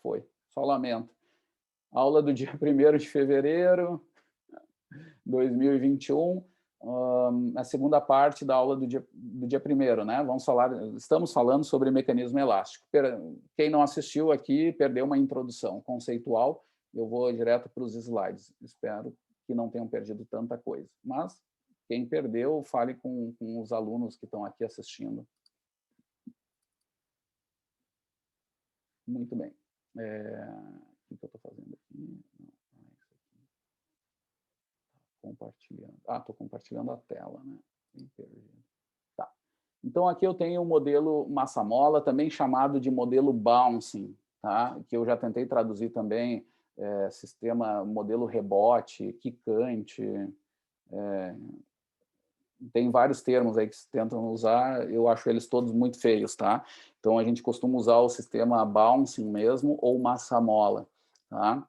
Foi. Só lamento. Aula do dia 1º de fevereiro de 2021, a segunda parte da aula do dia 1º, né? Estamos falando sobre mecanismo elástico. Quem não assistiu aqui perdeu uma introdução conceitual. Eu vou direto para os slides. Espero que não tenham perdido tanta coisa. Mas quem perdeu, fale com os alunos que estão aqui assistindo. Muito bem. O que eu estou fazendo aqui? Compartilhando. Estou compartilhando a tela, né? Tá. Então, aqui eu tenho o modelo massa-mola, também chamado de modelo bouncing, tá? Que eu já tentei traduzir também, modelo rebote, quicante, tem vários termos aí que se tentam usar, eu acho eles todos muito feios, tá? Então, a gente costuma usar o sistema bouncing mesmo, ou massa-mola, tá?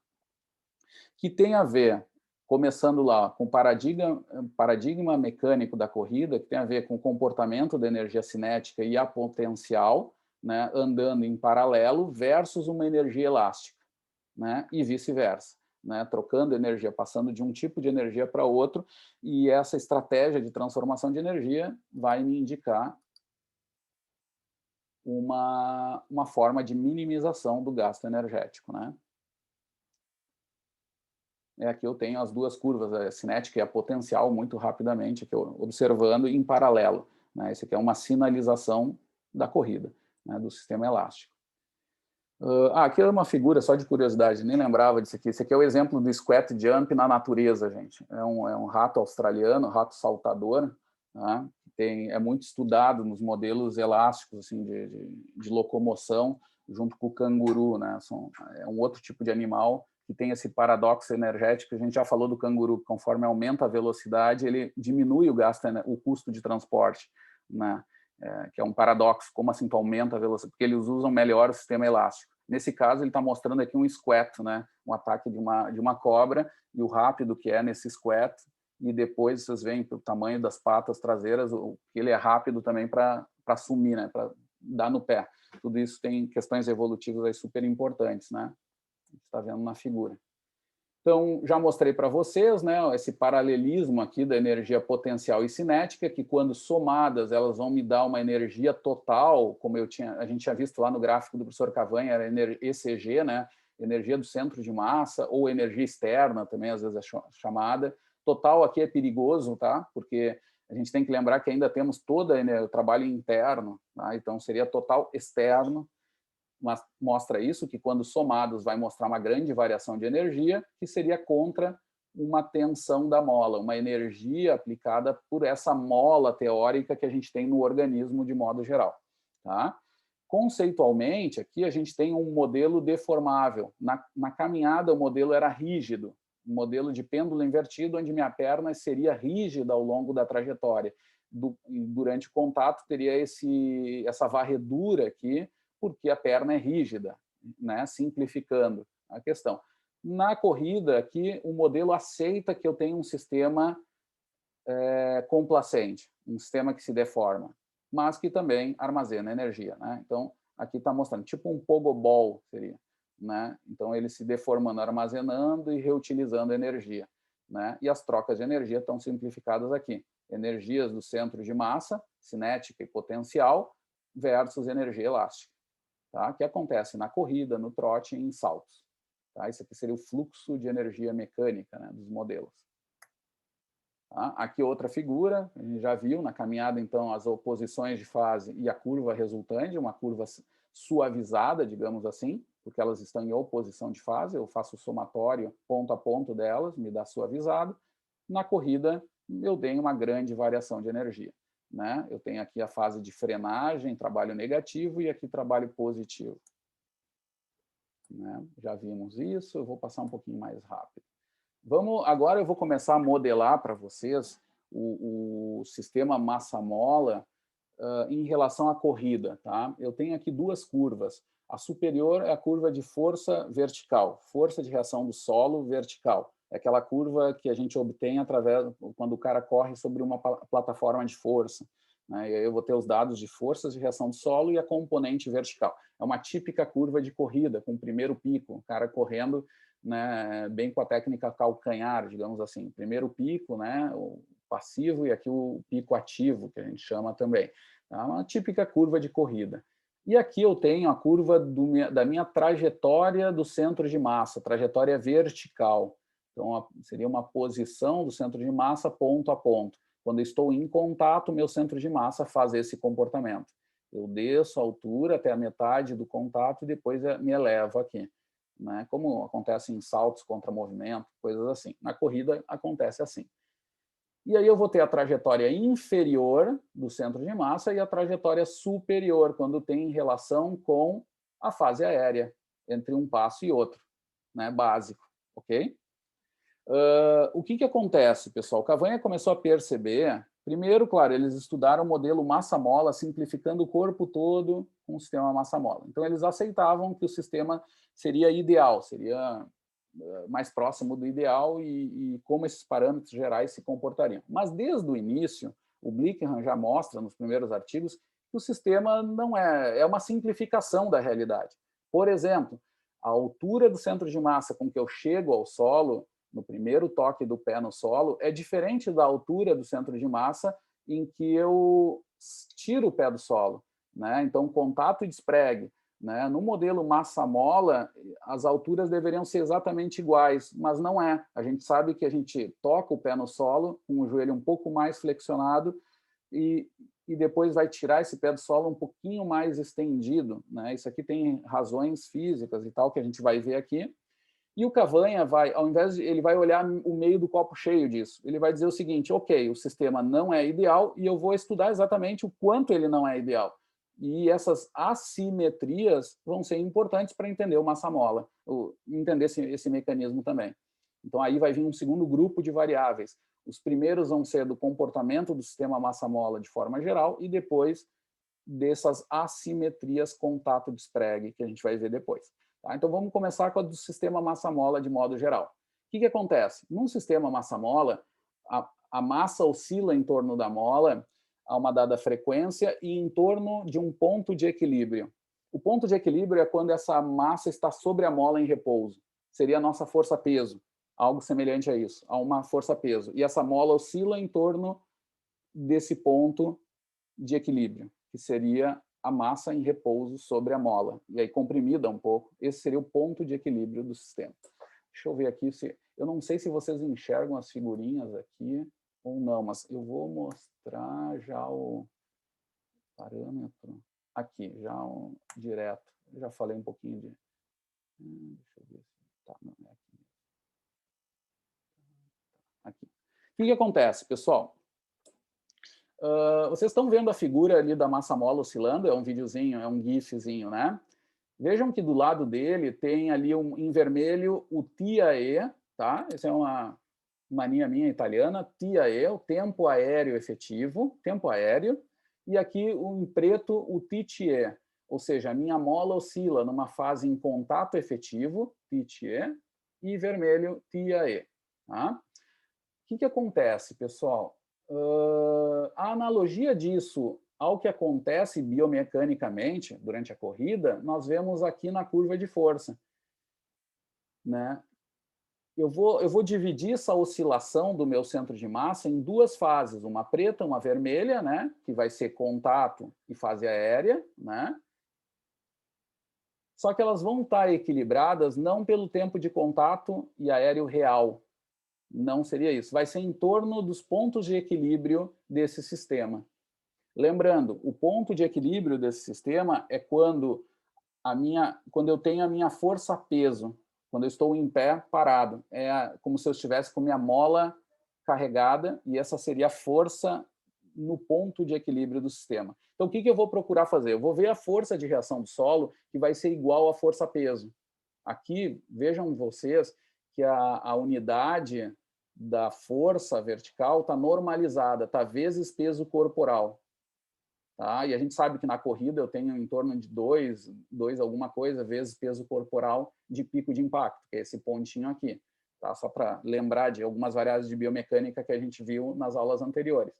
Que tem a ver, começando lá, com o paradigma mecânico da corrida, que tem a ver com o comportamento da energia cinética e a potencial, né, andando em paralelo, versus uma energia elástica, né, e vice-versa, né, trocando energia, passando de um tipo de energia para outro, e essa estratégia de transformação de energia vai me indicar uma forma de minimização do gasto energético, né? Aqui eu tenho as duas curvas, a cinética e a potencial, muito rapidamente, aqui observando em paralelo, né? Esse aqui é uma sinalização da corrida, né, do sistema elástico. Aqui é uma figura, só de curiosidade, nem lembrava disso aqui. Esse aqui é o exemplo do squat jump na natureza, gente. É um rato australiano, rato saltador, né? É muito estudado nos modelos elásticos assim, de locomoção, junto com o canguru, né? É um outro tipo de animal que tem esse paradoxo energético. A gente já falou do canguru, conforme aumenta a velocidade, ele diminui o custo de transporte, né? Que é um paradoxo, como assim tu aumenta a velocidade? Porque eles usam melhor o sistema elástico. Nesse caso, ele está mostrando aqui um squat, né? Um ataque de uma cobra, e o rápido que é nesse squat, e depois vocês veem pelo tamanho das patas traseiras, ele é rápido também para sumir, né? Para dar no pé. Tudo isso tem questões evolutivas aí super importantes, né? A gente está vendo na figura. Então, já mostrei para vocês, né, esse paralelismo aqui da energia potencial e cinética, que quando somadas, elas vão me dar uma energia total, como a gente tinha visto lá no gráfico do professor Cavanha, era ECG, né, energia do centro de massa, ou energia externa, também às vezes é chamada. Total aqui é perigoso, tá? Porque a gente tem que lembrar que ainda temos todo o trabalho interno, tá? Então seria total externo, mas mostra isso, que quando somados vai mostrar uma grande variação de energia, que seria contra uma tensão da mola, uma energia aplicada por essa mola teórica que a gente tem no organismo de modo geral. Tá? Conceitualmente, aqui a gente tem um modelo deformável. Na caminhada, o modelo era rígido, um modelo de pêndulo invertido, onde minha perna seria rígida ao longo da trajetória. Durante o contato, teria essa varredura aqui, porque a perna é rígida, né? Simplificando a questão. Na corrida, aqui, o modelo aceita que eu tenho um sistema complacente, um sistema que se deforma, mas que também armazena energia, né? Então, aqui está mostrando, tipo um pogobol seria, né? Então, ele se deformando, armazenando e reutilizando energia, né? E as trocas de energia estão simplificadas aqui. Energias do centro de massa, cinética e potencial, versus energia elástica. Tá? Que acontece na corrida, no trote e em saltos. Tá? Isso aqui seria o fluxo de energia mecânica, né, dos modelos. Tá? Aqui outra figura, a gente já viu na caminhada, então, as oposições de fase e a curva resultante, uma curva suavizada, digamos assim, porque elas estão em oposição de fase, eu faço o somatório ponto a ponto delas, me dá suavizado. Na corrida, eu tenho uma grande variação de energia. Né? Eu tenho aqui a fase de frenagem, trabalho negativo, e aqui trabalho positivo. Né? Já vimos isso, eu vou passar um pouquinho mais rápido. Agora eu vou começar a modelar para vocês o sistema massa-mola em relação à corrida. Tá? Eu tenho aqui duas curvas. A superior é a curva de força vertical, força de reação do solo vertical. É aquela curva que a gente obtém quando o cara corre sobre uma plataforma de força. né? E aí eu vou ter os dados de forças de reação do solo e a componente vertical. É uma típica curva de corrida, com o primeiro pico, o cara correndo, né, bem com a técnica calcanhar, digamos assim. O primeiro pico, né, o passivo, e aqui o pico ativo, que a gente chama também. É uma típica curva de corrida. E aqui eu tenho a curva da minha trajetória do centro de massa, trajetória vertical. Então, seria uma posição do centro de massa ponto a ponto. Quando eu estou em contato, meu centro de massa faz esse comportamento. Eu desço a altura até a metade do contato e depois me elevo aqui, né? Como acontece em saltos contra movimento, coisas assim. Na corrida acontece assim. E aí eu vou ter a trajetória inferior do centro de massa e a trajetória superior, quando tem relação com a fase aérea, entre um passo e outro, né? Básico, ok? O que acontece, pessoal? Cavanha começou a perceber, primeiro, claro, eles estudaram o modelo massa-mola, simplificando o corpo todo com o sistema massa-mola. Então, eles aceitavam que o sistema seria ideal, seria mais próximo do ideal e como esses parâmetros gerais se comportariam. Mas, desde o início, o Blickenham já mostra, nos primeiros artigos, que o sistema não é uma simplificação da realidade. Por exemplo, a altura do centro de massa com que eu chego ao solo no primeiro toque do pé no solo, é diferente da altura do centro de massa em que eu tiro o pé do solo, né? Então, contato e despregue, né? No modelo massa-mola, as alturas deveriam ser exatamente iguais, mas não é. A gente sabe que a gente toca o pé no solo, com o joelho um pouco mais flexionado, e depois vai tirar esse pé do solo um pouquinho mais estendido, né? Isso aqui tem razões físicas e tal, que a gente vai ver aqui. E o Cavanha vai, ao invés de, ele vai olhar o meio do copo cheio disso. Ele vai dizer o seguinte: ok, o sistema não é ideal e eu vou estudar exatamente o quanto ele não é ideal. E essas assimetrias vão ser importantes para entender o massa-mola, entender esse mecanismo também. Então, aí vai vir um segundo grupo de variáveis. Os primeiros vão ser do comportamento do sistema massa-mola de forma geral e depois dessas assimetrias contato-despregue, que a gente vai ver depois. Tá? Então, vamos começar com a do sistema massa-mola de modo geral. O que acontece? Num sistema massa-mola, a massa oscila em torno da mola a uma dada frequência e em torno de um ponto de equilíbrio. O ponto de equilíbrio é quando essa massa está sobre a mola em repouso. Seria a nossa força-peso, algo semelhante a isso, a uma força-peso. E essa mola oscila em torno desse ponto de equilíbrio, que seria a massa em repouso sobre a mola, e aí comprimida um pouco. Esse seria o ponto de equilíbrio do sistema. Deixa eu ver aqui se... Eu não sei se vocês enxergam as figurinhas aqui ou não, mas eu vou mostrar já o parâmetro aqui, já direto. Eu já falei um pouquinho de... Deixa eu ver se... Tá, não, é aqui. Aqui. O que acontece, pessoal? Vocês estão vendo a figura ali da massa-mola oscilando? É um videozinho, é um gifzinho, né? Vejam que do lado dele tem ali em vermelho o TIAE, tá? Essa é uma mania minha italiana, TIAE, o tempo aéreo efetivo, tempo aéreo, e aqui em preto o TTE, ou seja, a minha mola oscila numa fase em contato efetivo, TTE, e vermelho, TIAE. Tá? O que acontece, pessoal? A analogia disso ao que acontece biomecanicamente durante a corrida, nós vemos aqui na curva de força, né? Eu vou dividir essa oscilação do meu centro de massa em duas fases, uma preta, uma vermelha, né? Que vai ser contato e fase aérea, né? Só que elas vão estar equilibradas não pelo tempo de contato e aéreo real. Não seria isso. Vai ser em torno dos pontos de equilíbrio desse sistema. Lembrando, o ponto de equilíbrio desse sistema é quando eu tenho a minha força-peso, quando eu estou em pé parado. É como se eu estivesse com minha mola carregada e essa seria a força no ponto de equilíbrio do sistema. Então, o que eu vou procurar fazer? Eu vou ver a força de reação do solo, que vai ser igual à força-peso. Aqui, vejam vocês que a unidade da força vertical está normalizada, está vezes peso corporal. Tá? E a gente sabe que na corrida eu tenho em torno de 2 alguma coisa, vezes peso corporal de pico de impacto, que é esse pontinho aqui. Tá? Só para lembrar de algumas variáveis de biomecânica que a gente viu nas aulas anteriores.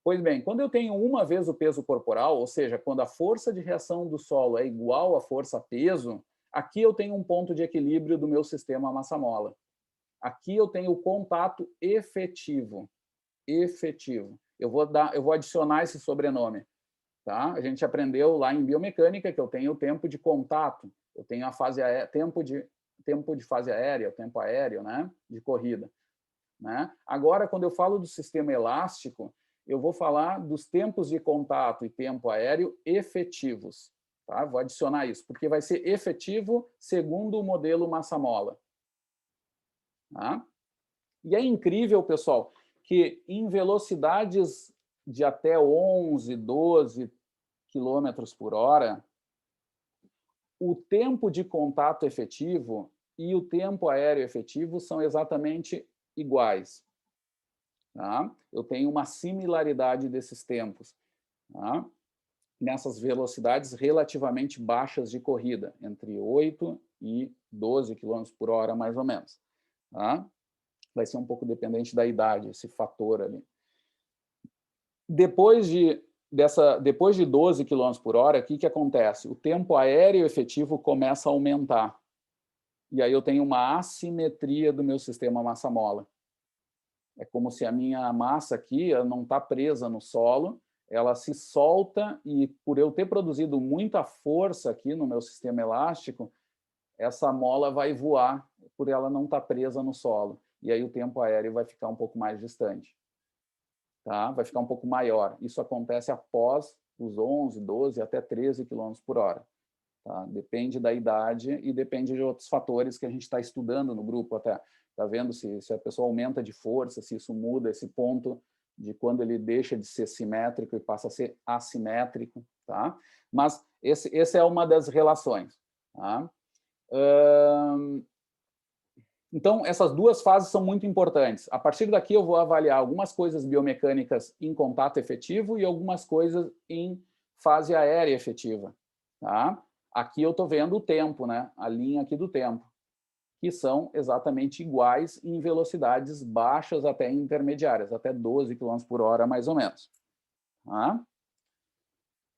Pois bem, quando eu tenho uma vez o peso corporal, ou seja, quando a força de reação do solo é igual à força-peso, aqui eu tenho um ponto de equilíbrio do meu sistema massa-mola. Aqui eu tenho o contato efetivo. Efetivo. Eu vou adicionar esse sobrenome. Tá? A gente aprendeu lá em biomecânica que eu tenho o tempo de contato, eu tenho a fase tempo de fase aérea, o tempo aéreo, né, de corrida, né? Agora, quando eu falo do sistema elástico, eu vou falar dos tempos de contato e tempo aéreo efetivos, tá? Vou adicionar isso, porque vai ser efetivo segundo o modelo massa-mola, tá? E é incrível, pessoal, que em velocidades de até 11, 12 quilômetros por hora, o tempo de contato efetivo e o tempo aéreo efetivo são exatamente iguais. Tá? Eu tenho uma similaridade desses tempos, tá? Nessas velocidades relativamente baixas de corrida, entre 8 e 12 km por hora, mais ou menos. Tá? Vai ser um pouco dependente da idade, esse fator ali. Depois de 12 km por hora, o que acontece? O tempo aéreo efetivo começa a aumentar. E aí eu tenho uma assimetria do meu sistema massa-mola. É como se a minha massa aqui não está presa no solo, ela se solta e, por eu ter produzido muita força aqui no meu sistema elástico, essa mola vai voar por ela não estar presa no solo. E aí o tempo aéreo vai ficar um pouco mais distante. Tá? Vai ficar um pouco maior. Isso acontece após os 11, 12, até 13 km por hora. Tá? Depende da idade e depende de outros fatores que a gente está estudando no grupo até. Está vendo se a pessoa aumenta de força, se isso muda esse ponto de quando ele deixa de ser simétrico e passa a ser assimétrico. Tá? Mas essa é uma das relações. Tá? Então, essas duas fases são muito importantes. A partir daqui, eu vou avaliar algumas coisas biomecânicas em contato efetivo e algumas coisas em fase aérea efetiva. Tá? Aqui eu estou vendo o tempo, né? A linha aqui do tempo, que são exatamente iguais em velocidades baixas até intermediárias, até 12 km por hora, mais ou menos. Tá?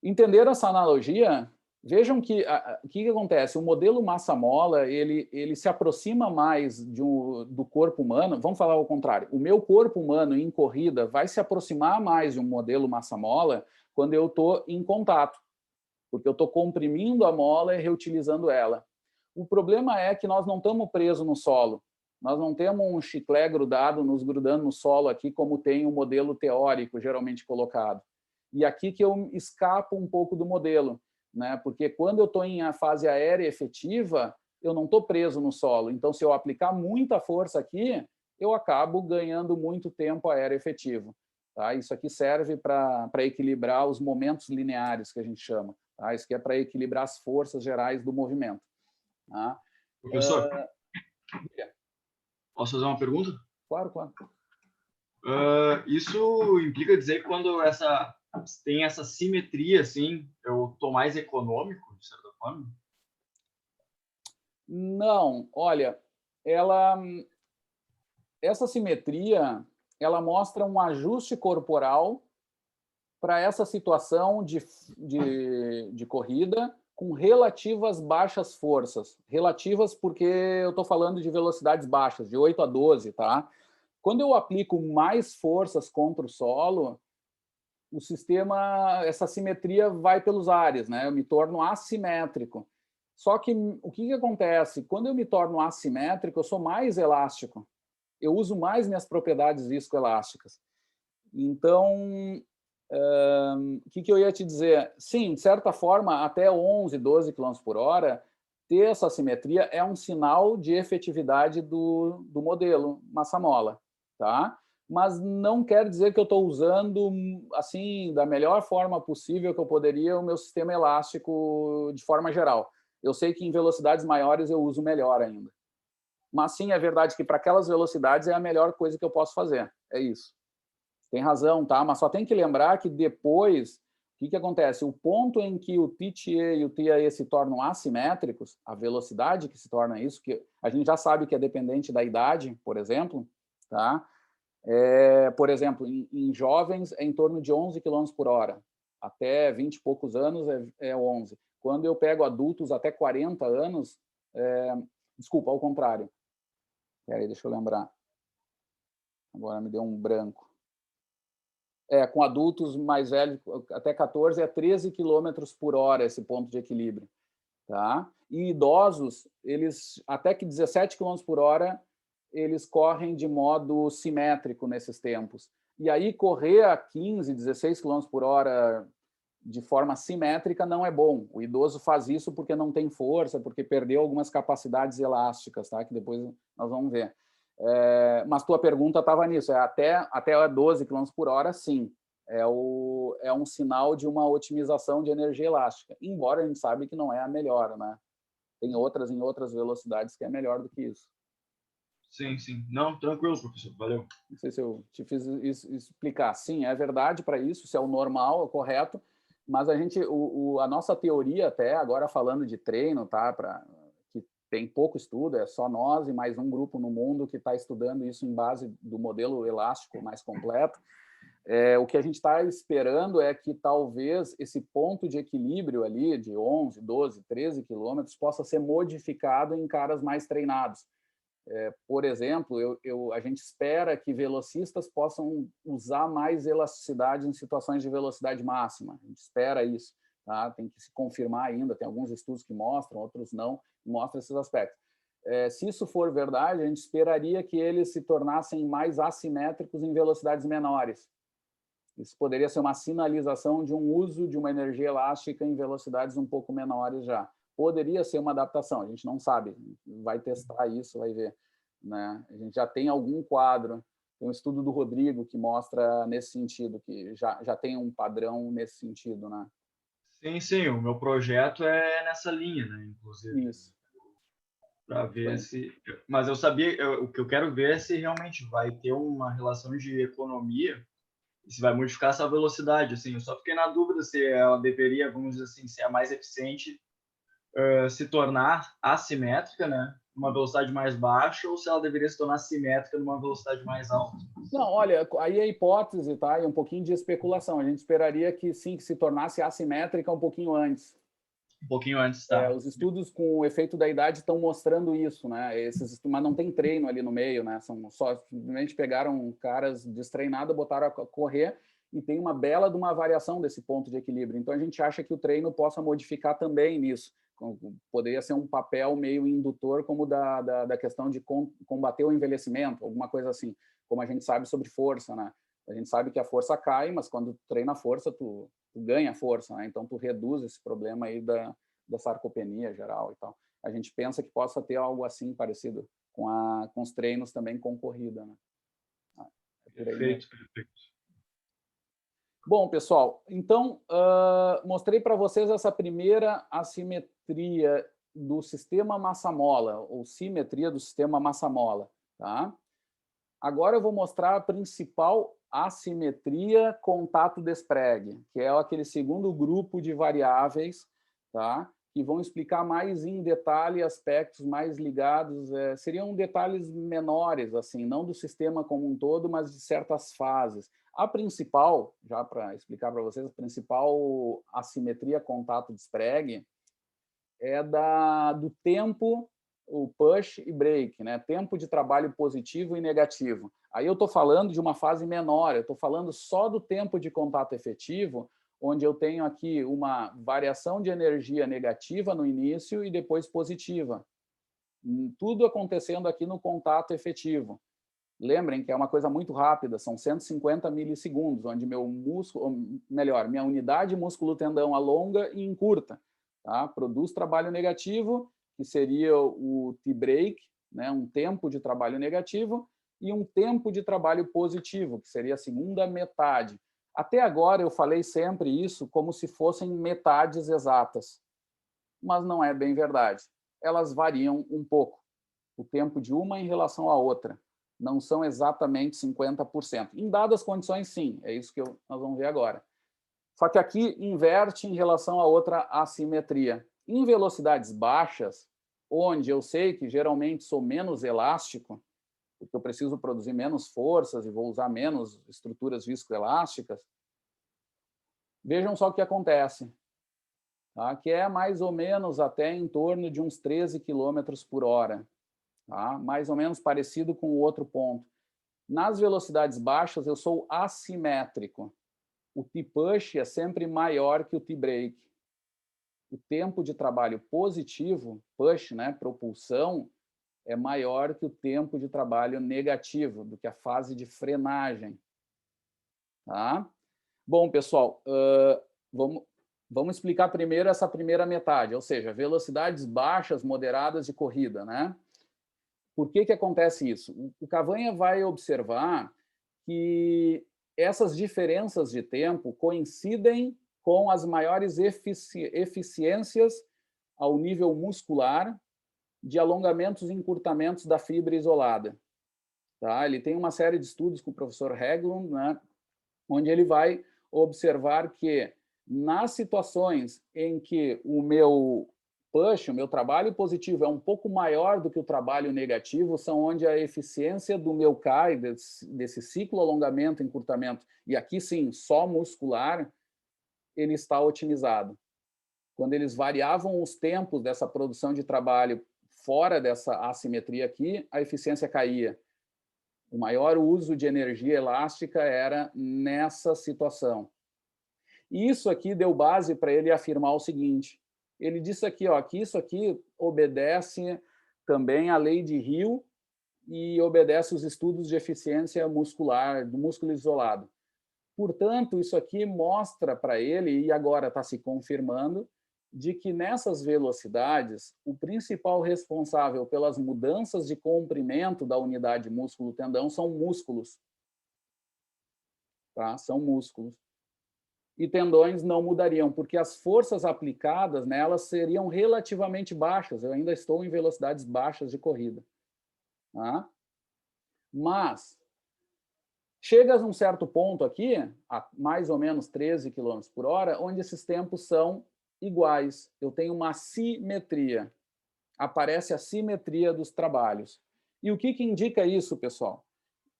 Entenderam essa analogia? Vejam que o que acontece. O modelo massa-mola ele se aproxima mais do corpo humano. Vamos falar ao contrário. O meu corpo humano em corrida vai se aproximar mais de um modelo massa-mola quando eu estou em contato, porque eu estou comprimindo a mola e reutilizando ela. O problema é que nós não estamos presos no solo. Nós não temos um chiclete grudado, nos grudando no solo aqui, como tem o modelo teórico geralmente colocado. E aqui que eu escapo um pouco do modelo, né? Porque quando eu estou em a fase aérea efetiva, eu não estou preso no solo. Então, se eu aplicar muita força aqui, eu acabo ganhando muito tempo aéreo efetivo. Tá? Isso aqui serve para equilibrar os momentos lineares, que a gente chama. Tá? Isso aqui é para equilibrar as forças gerais do movimento. Tá? Professor, posso fazer uma pergunta? Claro, claro. Isso implica dizer que quando tem essa simetria, assim, eu estou mais econômico, de certa forma? Não, olha, essa simetria, ela mostra um ajuste corporal para essa situação de corrida com relativas baixas forças. Relativas porque eu estou falando de velocidades baixas, de 8 a 12, tá? Quando eu aplico mais forças contra o solo, o sistema, essa simetria vai pelos ares, né? Eu me torno assimétrico. Só que o que acontece? Quando eu me torno assimétrico, eu sou mais elástico. Eu uso mais minhas propriedades viscoelásticas. Então, o que eu ia te dizer? Sim, de certa forma, até 11, 12 km por hora, ter essa simetria é um sinal de efetividade do modelo massa-mola, tá? Mas não quer dizer que eu estou usando, assim, da melhor forma possível que eu poderia o meu sistema elástico de forma geral. Eu sei que em velocidades maiores eu uso melhor ainda. Mas sim, é verdade que para aquelas velocidades é a melhor coisa que eu posso fazer. É isso. Tem razão, tá? Mas só tem que lembrar que depois, o que acontece? O ponto em que o TTA e o TAE se tornam assimétricos, a velocidade que se torna isso, que a gente já sabe que é dependente da idade, por exemplo, tá? Por exemplo, em jovens é em torno de 11 km por hora. Até 20 e poucos anos é 11. Quando eu pego adultos até 40 anos, desculpa, ao contrário. Peraí, deixa eu lembrar. Agora me deu um branco. Com adultos mais velhos, até 14, é 13 km por hora esse ponto de equilíbrio. Tá? E idosos, eles até que 17 km por hora, eles correm de modo simétrico nesses tempos. E aí correr a 15, 16 km por hora de forma simétrica não é bom. O idoso faz isso porque não tem força, porque perdeu algumas capacidades elásticas, tá? Que depois nós vamos ver. Mas tua pergunta estava nisso, até 12 km por hora, sim. É um sinal de uma otimização de energia elástica, embora a gente sabe que não é a melhor, né? Tem outras em outras velocidades que é melhor do que isso. Sim, sim. Não, tranquilo, professor. Valeu. Não sei se eu te fiz explicar. Sim, é verdade para isso, se é o normal, é o correto, mas a nossa teoria até, agora falando de treino, tá? Que tem pouco estudo, é só nós e mais um grupo no mundo que está estudando isso em base do modelo elástico mais completo. O que a gente está esperando é que talvez esse ponto de equilíbrio ali de 11, 12, 13 quilômetros possa ser modificado em caras mais treinados. Por exemplo, a gente espera que velocistas possam usar mais elasticidade em situações de velocidade máxima. A gente espera isso. Tá? Tem que se confirmar ainda, tem alguns estudos que mostram, outros não, mostram esses aspectos. Se isso for verdade, a gente esperaria que eles se tornassem mais assimétricos em velocidades menores. Isso poderia ser uma sinalização de um uso de uma energia elástica em velocidades um pouco menores já. Poderia ser uma adaptação, a gente não sabe, vai testar isso, vai ver. Né? A gente já tem algum quadro, tem um estudo do Rodrigo que mostra nesse sentido, que já tem um padrão nesse sentido. Né? Sim, sim, o meu projeto é nessa linha, né? Inclusive. Isso. Para ver se. Mas eu sabia, o que eu quero ver é se realmente vai ter uma relação de economia e se vai modificar essa velocidade. Assim, eu só fiquei na dúvida se ela deveria, vamos dizer assim, ser a mais eficiente, se tornar assimétrica, né? Numa velocidade mais baixa, ou se ela deveria se tornar simétrica numa velocidade mais alta. Não, olha, aí é hipótese, tá? E um pouquinho de especulação. A gente esperaria que sim, que se tornasse assimétrica um pouquinho antes. Um pouquinho antes, tá? Os estudos com o efeito da idade estão mostrando isso, né? Mas não tem treino ali no meio, né? Simplesmente pegaram caras destreinados, botaram a correr e tem uma bela de uma variação desse ponto de equilíbrio. Então a gente acha que o treino possa modificar também nisso. Poderia ser um papel meio indutor, como da questão de combater o envelhecimento, alguma coisa assim, como a gente sabe sobre força, né? A gente sabe que a força cai, mas quando tu treina a força, tu ganha força, né? Então tu reduz esse problema aí da sarcopenia geral e tal. A gente pensa que possa ter algo assim parecido com os treinos também com corrida, né? Perfeito, perfeito. Bom, pessoal, então mostrei para vocês essa primeira assimetria do sistema massa-mola, ou simetria do sistema massa-mola, tá? Agora eu vou mostrar a principal assimetria contato-despregue, que é aquele segundo grupo de variáveis, tá? Que vão explicar mais em detalhe aspectos mais ligados, seriam detalhes menores, assim, não do sistema como um todo, mas de certas fases. A principal, já para explicar para vocês, a principal assimetria contato-despregue é do tempo, o push e break, né? Tempo de trabalho positivo e negativo. Aí eu estou falando de uma fase menor, eu estou falando só do tempo de contato efetivo, onde eu tenho aqui uma variação de energia negativa no início e depois positiva. Tudo acontecendo aqui no contato efetivo. Lembrem que é uma coisa muito rápida, são 150 milissegundos, onde meu músculo, melhor, minha unidade músculo-tendão alonga e encurta. Tá? Produz trabalho negativo, que seria o T-break, né? Um tempo de trabalho negativo, e um tempo de trabalho positivo, que seria a segunda metade. Até agora eu falei sempre isso como se fossem metades exatas, mas não é bem verdade. Elas variam um pouco, o tempo de uma em relação à outra. Não são exatamente 50%. Em dadas condições, sim, é isso que nós vamos ver agora. Só que aqui inverte em relação a outra assimetria. Em velocidades baixas, onde eu sei que geralmente sou menos elástico, porque eu preciso produzir menos forças e vou usar menos estruturas viscoelásticas. Vejam só o que acontece, tá? Que é mais ou menos até em torno de uns 13 quilômetros por hora. Tá? Mais ou menos parecido com o outro ponto. Nas velocidades baixas, eu sou assimétrico. O T-push é sempre maior que o T-brake. O tempo de trabalho positivo, push, né, propulsão, é maior que o tempo de trabalho negativo, do que a fase de frenagem. Tá? Bom, pessoal, vamos explicar primeiro essa primeira metade, ou seja, velocidades baixas, moderadas de corrida, né? Por que acontece isso? O Cavanha vai observar que essas diferenças de tempo coincidem com as maiores eficiências ao nível muscular de alongamentos e encurtamentos da fibra isolada. Tá? Ele tem uma série de estudos com o professor Haglund, né, onde ele vai observar que nas situações em que o meu push, o meu trabalho positivo é um pouco maior do que o trabalho negativo, são onde a eficiência do meu CAI, desse ciclo alongamento, encurtamento, e aqui sim, só muscular, ele está otimizado. Quando eles variavam os tempos dessa produção de trabalho fora dessa assimetria aqui, a eficiência caía. O maior uso de energia elástica era nessa situação. E isso aqui deu base para ele afirmar o seguinte: ele disse aqui, ó, que isso aqui obedece também à lei de Hill e obedece os estudos de eficiência muscular, do músculo isolado. Portanto, isso aqui mostra para ele, e agora está se confirmando, de que nessas velocidades, o principal responsável pelas mudanças de comprimento da unidade músculo-tendão são músculos. Tá? São músculos. E tendões não mudariam, porque as forças aplicadas nelas seriam relativamente baixas. Eu ainda estou em velocidades baixas de corrida. Tá? Mas chega a um certo ponto aqui, a mais ou menos 13 km por hora, onde esses tempos são iguais. Eu tenho uma simetria. Aparece a simetria dos trabalhos. E o que indica isso, pessoal?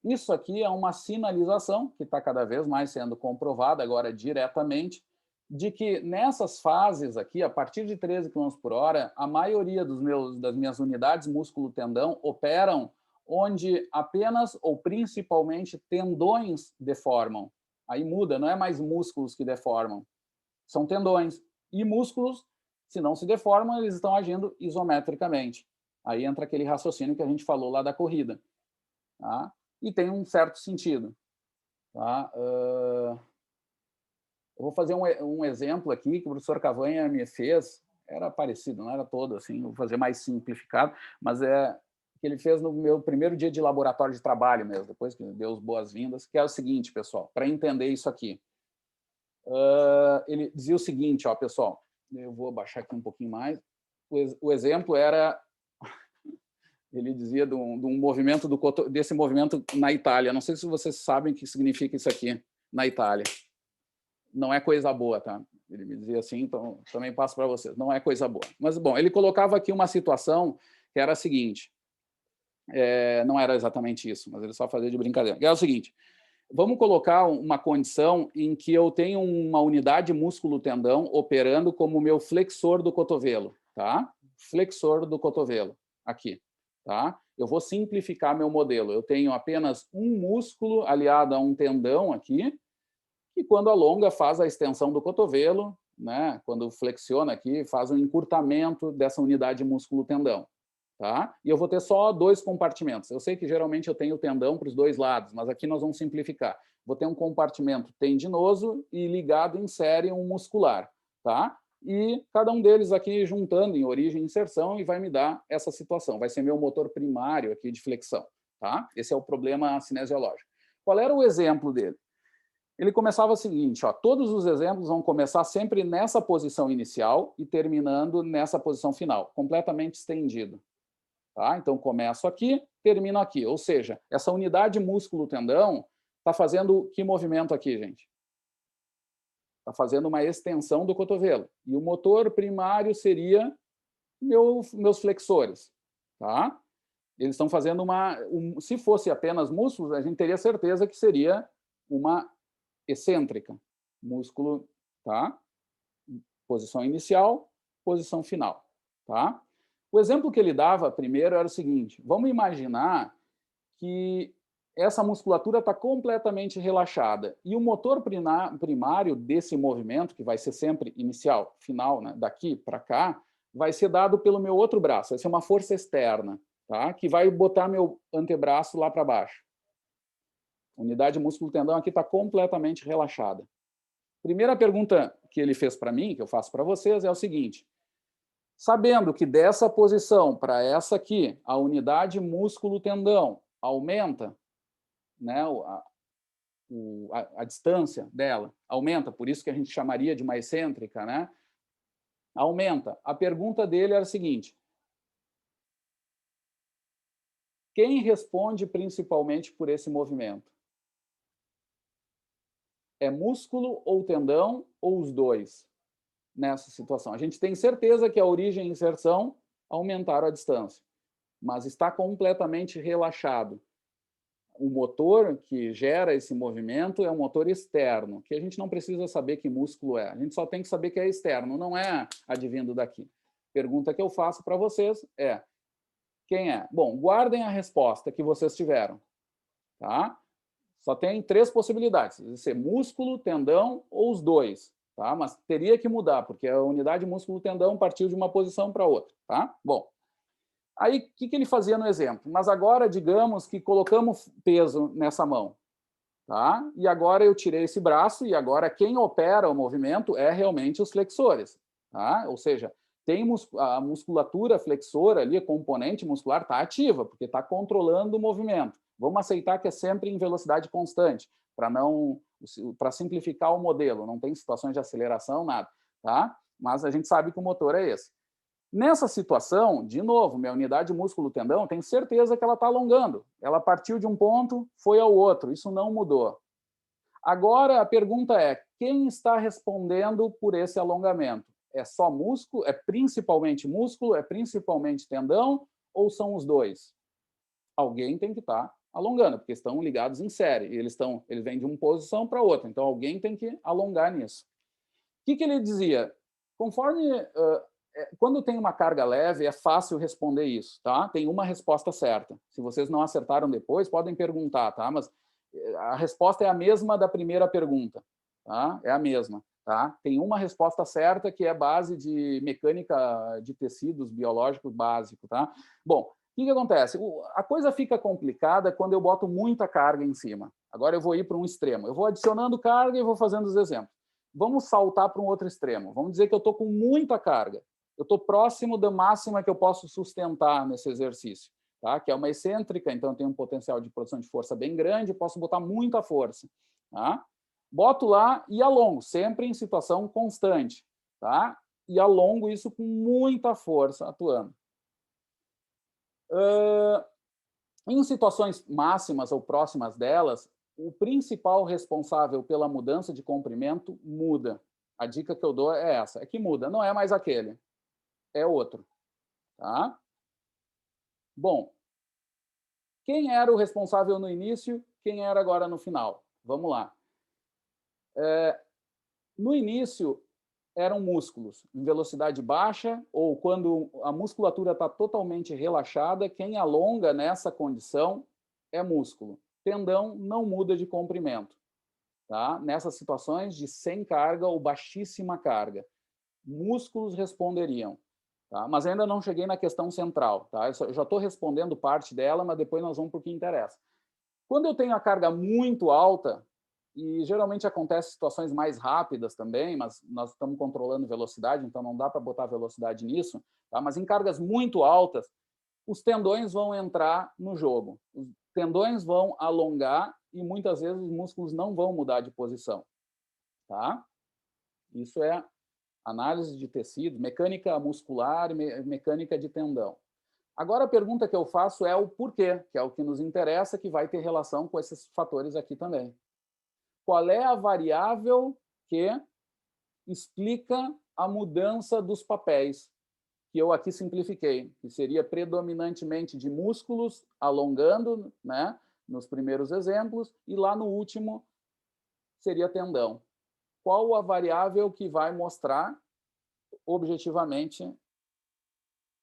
Isso aqui é uma sinalização, que está cada vez mais sendo comprovada agora diretamente, de que nessas fases aqui, a partir de 13 km por hora, a maioria das minhas unidades músculo-tendão operam onde apenas ou principalmente tendões deformam. Aí muda, não é mais músculos que deformam, são tendões. E músculos, se não se deformam, eles estão agindo isometricamente. Aí entra aquele raciocínio que a gente falou lá da corrida. Tá? E tem um certo sentido. Tá? Eu vou fazer um exemplo aqui que o professor Cavanha me fez, era parecido, não era todo assim, vou fazer mais simplificado, mas é que ele fez no meu primeiro dia de laboratório de trabalho mesmo, depois que deu as boas-vindas, que é o seguinte, pessoal, para entender isso aqui. Ele dizia o seguinte, ó, pessoal, eu vou baixar aqui um pouquinho mais, o exemplo era, ele dizia de um movimento desse movimento na Itália, não sei se vocês sabem o que significa isso aqui, na Itália. Não é coisa boa, tá? Ele me dizia assim, então também passo para vocês, não é coisa boa. Mas, bom, ele colocava aqui uma situação que era a seguinte, não era exatamente isso, mas ele só fazia de brincadeira, que era o seguinte: vamos colocar uma condição em que eu tenho uma unidade músculo-tendão operando como meu flexor do cotovelo, tá? Flexor do cotovelo, aqui, tá? Eu vou simplificar meu modelo. Eu tenho apenas um músculo aliado a um tendão aqui, e quando alonga faz a extensão do cotovelo, né? Quando flexiona aqui, faz um encurtamento dessa unidade músculo-tendão. Tá? E eu vou ter só 2 compartimentos. Eu sei que geralmente eu tenho o tendão para os 2 lados, mas aqui nós vamos simplificar. Vou ter um compartimento tendinoso e ligado em série um muscular. Tá? E cada um deles aqui juntando em origem e inserção e vai me dar essa situação. Vai ser meu motor primário aqui de flexão. Tá? Esse é o problema cinesiológico. Qual era o exemplo dele? Ele começava o seguinte, ó, todos os exemplos vão começar sempre nessa posição inicial e terminando nessa posição final, completamente estendido. Tá? Então, começo aqui, termino aqui. Ou seja, essa unidade músculo-tendão está fazendo que movimento aqui, gente? Está fazendo uma extensão do cotovelo. E o motor primário seria meus flexores. Tá? Eles estão fazendo se fosse apenas músculos, a gente teria certeza que seria uma excêntrica. Músculo, tá? Posição inicial, posição final, tá? O exemplo que ele dava primeiro era o seguinte: vamos imaginar que essa musculatura está completamente relaxada e o motor primário desse movimento, que vai ser sempre inicial, final, né, daqui para cá, vai ser dado pelo meu outro braço, vai ser uma força externa, tá? Que vai botar meu antebraço lá para baixo. A unidade músculo-tendão aqui está completamente relaxada. Primeira pergunta que ele fez para mim, que eu faço para vocês, é o seguinte: sabendo que dessa posição para essa aqui, a unidade músculo-tendão aumenta, né, a distância dela aumenta, por isso que a gente chamaria de uma excêntrica, né? Aumenta. A pergunta dele era a seguinte: quem responde principalmente por esse movimento? É músculo ou tendão ou os dois nessa situação? A gente tem certeza que a origem e inserção aumentaram a distância, mas está completamente relaxado. O motor que gera esse movimento é um motor externo, que a gente não precisa saber que músculo é. A gente só tem que saber que é externo, não é advindo daqui. Pergunta que eu faço para vocês é: quem é? Bom, guardem a resposta que vocês tiveram, tá? Só tem 3 possibilidades: ser músculo, tendão ou os dois, tá? Mas teria que mudar, porque a unidade músculo-tendão partiu de uma posição para outra, tá? Bom, aí o que ele fazia no exemplo? Mas agora, digamos que colocamos peso nessa mão, tá? E agora eu tirei esse braço e agora quem opera o movimento é realmente os flexores, tá? Ou seja, tem a musculatura flexora ali, a componente muscular está ativa, porque está controlando o movimento. Vamos aceitar que é sempre em velocidade constante, para simplificar o modelo, não tem situações de aceleração, nada, tá? Mas a gente sabe que o motor é esse. Nessa situação, de novo, minha unidade músculo-tendão, tenho certeza que ela está alongando. Ela partiu de um ponto, foi ao outro, isso não mudou. Agora, a pergunta é: quem está respondendo por esse alongamento? É só músculo? É principalmente músculo? É principalmente tendão? Ou são os dois? Alguém tem que estar alongando, porque estão ligados em série. E eles vêm de uma posição para outra, então alguém tem que alongar nisso. O que ele dizia? Conforme... quando tem uma carga leve, é fácil responder isso, tá? Tem uma resposta certa. Se vocês não acertaram depois, podem perguntar, tá? Mas a resposta é a mesma da primeira pergunta, tá? É a mesma, tá? Tem uma resposta certa que é base de mecânica de tecidos biológicos básico, tá? Bom, o que acontece? A coisa fica complicada quando eu boto muita carga em cima. Agora eu vou ir para um extremo. Eu vou adicionando carga e vou fazendo os exemplos. Vamos saltar para um outro extremo. Vamos dizer que eu estou com muita carga. Eu estou próximo da máxima que eu posso sustentar nesse exercício, tá? Que é uma excêntrica, então eu tenho um potencial de produção de força bem grande, posso botar muita força, tá? Boto lá e alongo, sempre em situação constante, tá? E alongo isso com muita força atuando. Em situações máximas ou próximas delas, o principal responsável pela mudança de comprimento muda. A dica que eu dou é essa, é que muda, não é mais aquele, é outro, tá? Bom, quem era o responsável no início, quem era agora no final? Vamos lá. No início, eram músculos em velocidade baixa, ou quando a musculatura está totalmente relaxada, quem alonga nessa condição é músculo. Tendão não muda de comprimento, tá? Nessas situações de sem carga ou baixíssima carga, músculos responderiam. Tá? Mas ainda não cheguei na questão central. Tá? Eu já estou respondendo parte dela, mas depois nós vamos para o que interessa. Quando eu tenho a carga muito alta, e geralmente acontece situações mais rápidas também, mas nós estamos controlando velocidade, então não dá para botar velocidade nisso, tá? Mas em cargas muito altas, os tendões vão entrar no jogo. Os tendões vão alongar e muitas vezes os músculos não vão mudar de posição. Tá? Isso é análise de tecido, mecânica muscular e mecânica de tendão. Agora a pergunta que eu faço é o porquê, que é o que nos interessa, que vai ter relação com esses fatores aqui também. Qual é a variável que explica a mudança dos papéis, que eu aqui simplifiquei, que seria predominantemente de músculos alongando, né, nos primeiros exemplos, e lá no último seria tendão. Qual a variável que vai mostrar objetivamente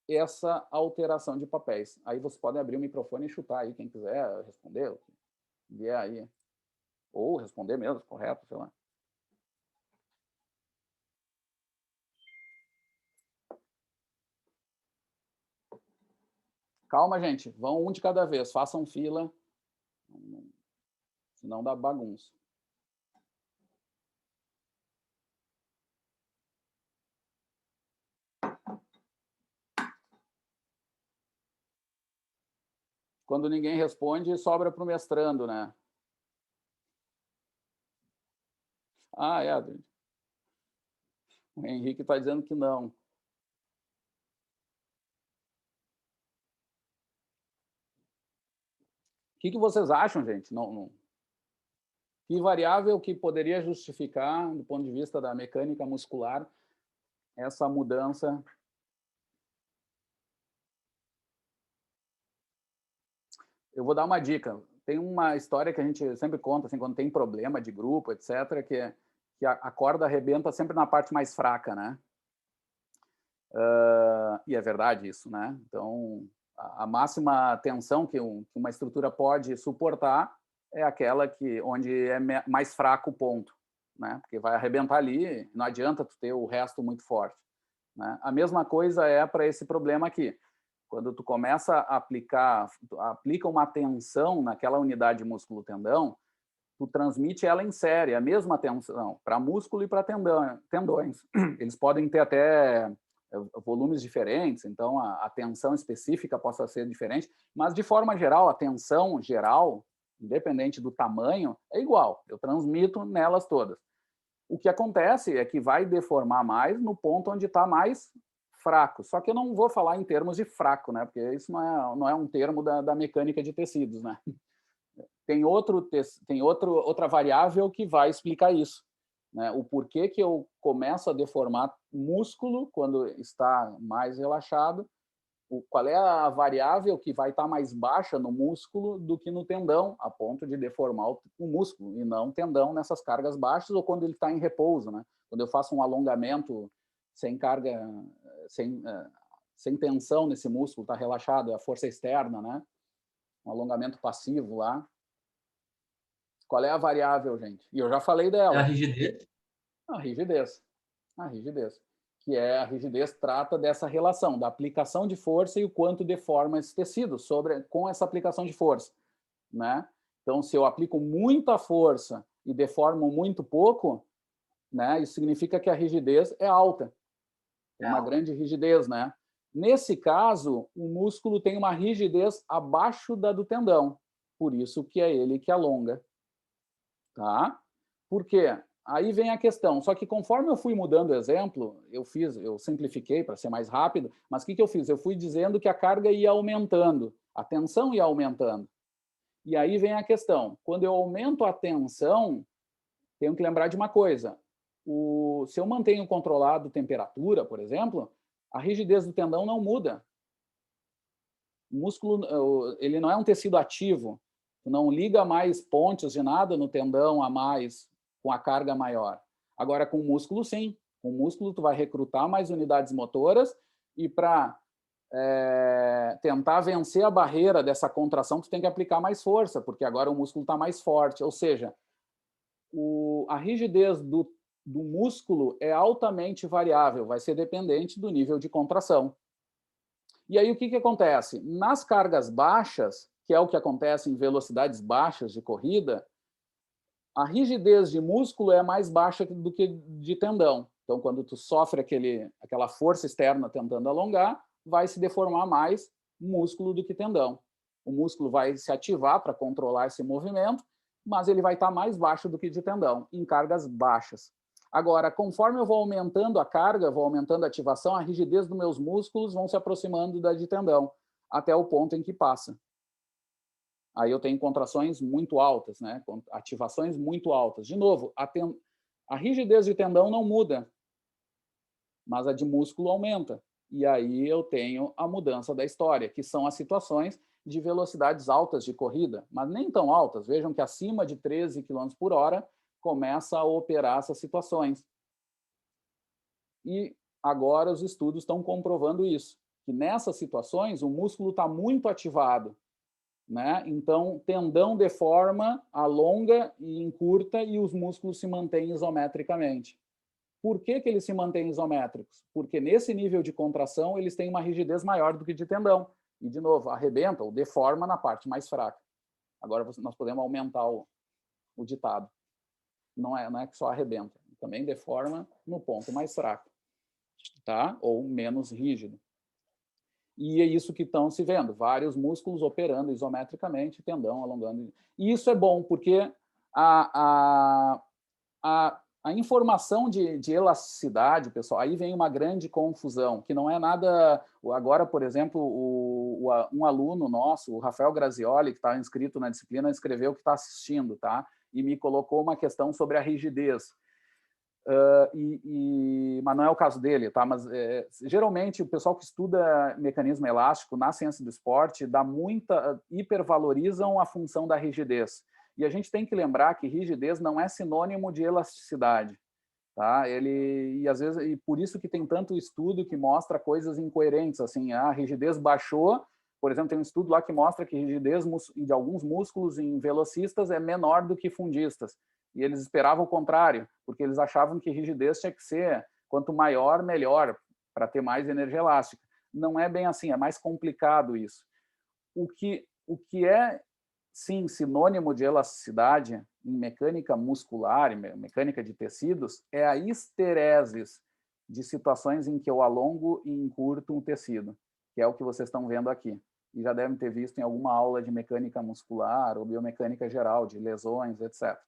essa alteração de papéis? Aí vocês podem abrir o microfone e chutar aí, quem quiser responder, o que vier aí. Ou responder mesmo, correto, sei lá. Calma, gente. Vão um de cada vez. Façam fila. Senão dá bagunça. Quando ninguém responde, sobra para o mestrando, né? Ah, é. O Henrique está dizendo que não. O que vocês acham, gente? Que variável que poderia justificar, do ponto de vista da mecânica muscular, essa mudança? Eu vou dar uma dica. Tem uma história que a gente sempre conta, assim, quando tem problema de grupo, etc., que a corda arrebenta sempre na parte mais fraca, né? E é verdade isso, né? Então, a máxima tensão que uma estrutura pode suportar é aquela onde é mais fraco o ponto, né? Porque vai arrebentar ali, não adianta tu ter o resto muito forte, né? A mesma coisa é para esse problema aqui. Quando tu começa a aplica uma tensão naquela unidade músculo-tendão, tu transmite ela em série, a mesma tensão, para músculo e para tendões. Eles podem ter até volumes diferentes, então a tensão específica possa ser diferente, mas de forma geral, a tensão geral, independente do tamanho, é igual. Eu transmito nelas todas. O que acontece é que vai deformar mais no ponto onde está mais fraco. Só que eu não vou falar em termos de fraco, né? Porque isso não é um termo da mecânica de tecidos, né? Tem outra variável que vai explicar isso, né? O porquê que eu começo a deformar músculo quando está mais relaxado, qual é a variável que vai estar mais baixa no músculo do que no tendão, a ponto de deformar o músculo, e não o tendão nessas cargas baixas ou quando ele está em repouso, né? Quando eu faço um alongamento sem carga, sem tensão nesse músculo, está relaxado, é a força externa, né? Um alongamento passivo lá. Qual é a variável, gente? E eu já falei dela. É a rigidez? A rigidez. A rigidez. Que a rigidez trata dessa relação, da aplicação de força e o quanto deforma esse tecido com essa aplicação de força, né? Então, se eu aplico muita força e deformo muito pouco, né, isso significa que a rigidez é alta. Tem uma grande rigidez, né? Nesse caso, o músculo tem uma rigidez abaixo da do tendão, por isso que é ele que alonga. Tá? Por quê? Aí vem a questão. Só que conforme eu fui mudando o exemplo, eu simplifiquei para ser mais rápido, mas o que eu fiz? Eu fui dizendo que a carga ia aumentando, a tensão ia aumentando. E aí vem a questão. Quando eu aumento a tensão, tenho que lembrar de uma coisa. Se eu mantenho controlado a temperatura, por exemplo, a rigidez do tendão não muda. O músculo, ele não é um tecido ativo. Tu não liga mais pontes de nada no tendão a mais com a carga maior. Agora, com o músculo, sim. Com o músculo, tu vai recrutar mais unidades motoras e para tentar vencer a barreira dessa contração, tu tem que aplicar mais força, porque agora o músculo está mais forte. Ou seja, a rigidez do músculo é altamente variável, vai ser dependente do nível de contração. E aí o que acontece? Nas cargas baixas, que é o que acontece em velocidades baixas de corrida, a rigidez de músculo é mais baixa do que de tendão. Então, quando tu sofre aquela força externa tentando alongar, vai se deformar mais músculo do que tendão. O músculo vai se ativar para controlar esse movimento, mas ele vai estar mais baixo do que de tendão, em cargas baixas. Agora, conforme eu vou aumentando a carga, vou aumentando a ativação, a rigidez dos meus músculos vão se aproximando da de tendão, até o ponto em que passa. Aí eu tenho contrações muito altas, né? Ativações muito altas. De novo, a rigidez de tendão não muda, mas a de músculo aumenta. E aí eu tenho a mudança da história, que são as situações de velocidades altas de corrida, mas nem tão altas. Vejam que acima de 13 km por hora começa a operar essas situações. E agora os estudos estão comprovando isso, que nessas situações o músculo está muito ativado, né? Então, tendão deforma, alonga e encurta e os músculos se mantêm isometricamente. Por que eles se mantêm isométricos? Porque nesse nível de contração eles têm uma rigidez maior do que de tendão. E, de novo, arrebenta ou deforma na parte mais fraca. Agora nós podemos aumentar o ditado. Não é que só arrebenta, também deforma no ponto mais fraco, tá? Ou menos rígido. E é isso que estão se vendo, vários músculos operando isometricamente, tendão alongando. E isso é bom, porque a informação de elasticidade, pessoal, aí vem uma grande confusão, que não é nada... Agora, por exemplo, um aluno nosso, o Rafael Grazioli, que está inscrito na disciplina, escreveu que está assistindo, tá? E me colocou uma questão sobre a rigidez. Mas não é o caso dele, tá? Mas geralmente o pessoal que estuda mecanismo elástico na ciência do esporte hipervalorizam a função da rigidez. E a gente tem que lembrar que rigidez não é sinônimo de elasticidade, tá? E às vezes, e por isso que tem tanto estudo que mostra coisas incoerentes, assim, a rigidez baixou. Por exemplo, tem um estudo lá que mostra que a rigidez de alguns músculos em velocistas é menor do que fundistas. E eles esperavam o contrário, porque eles achavam que rigidez tinha que ser quanto maior, melhor, para ter mais energia elástica. Não é bem assim, é mais complicado isso. O que é, sim, sinônimo de elasticidade em mecânica muscular, em mecânica de tecidos, é a histeresis de situações em que eu alongo e encurto um tecido, que é o que vocês estão vendo aqui. E já devem ter visto em alguma aula de mecânica muscular ou biomecânica geral, de lesões, etc.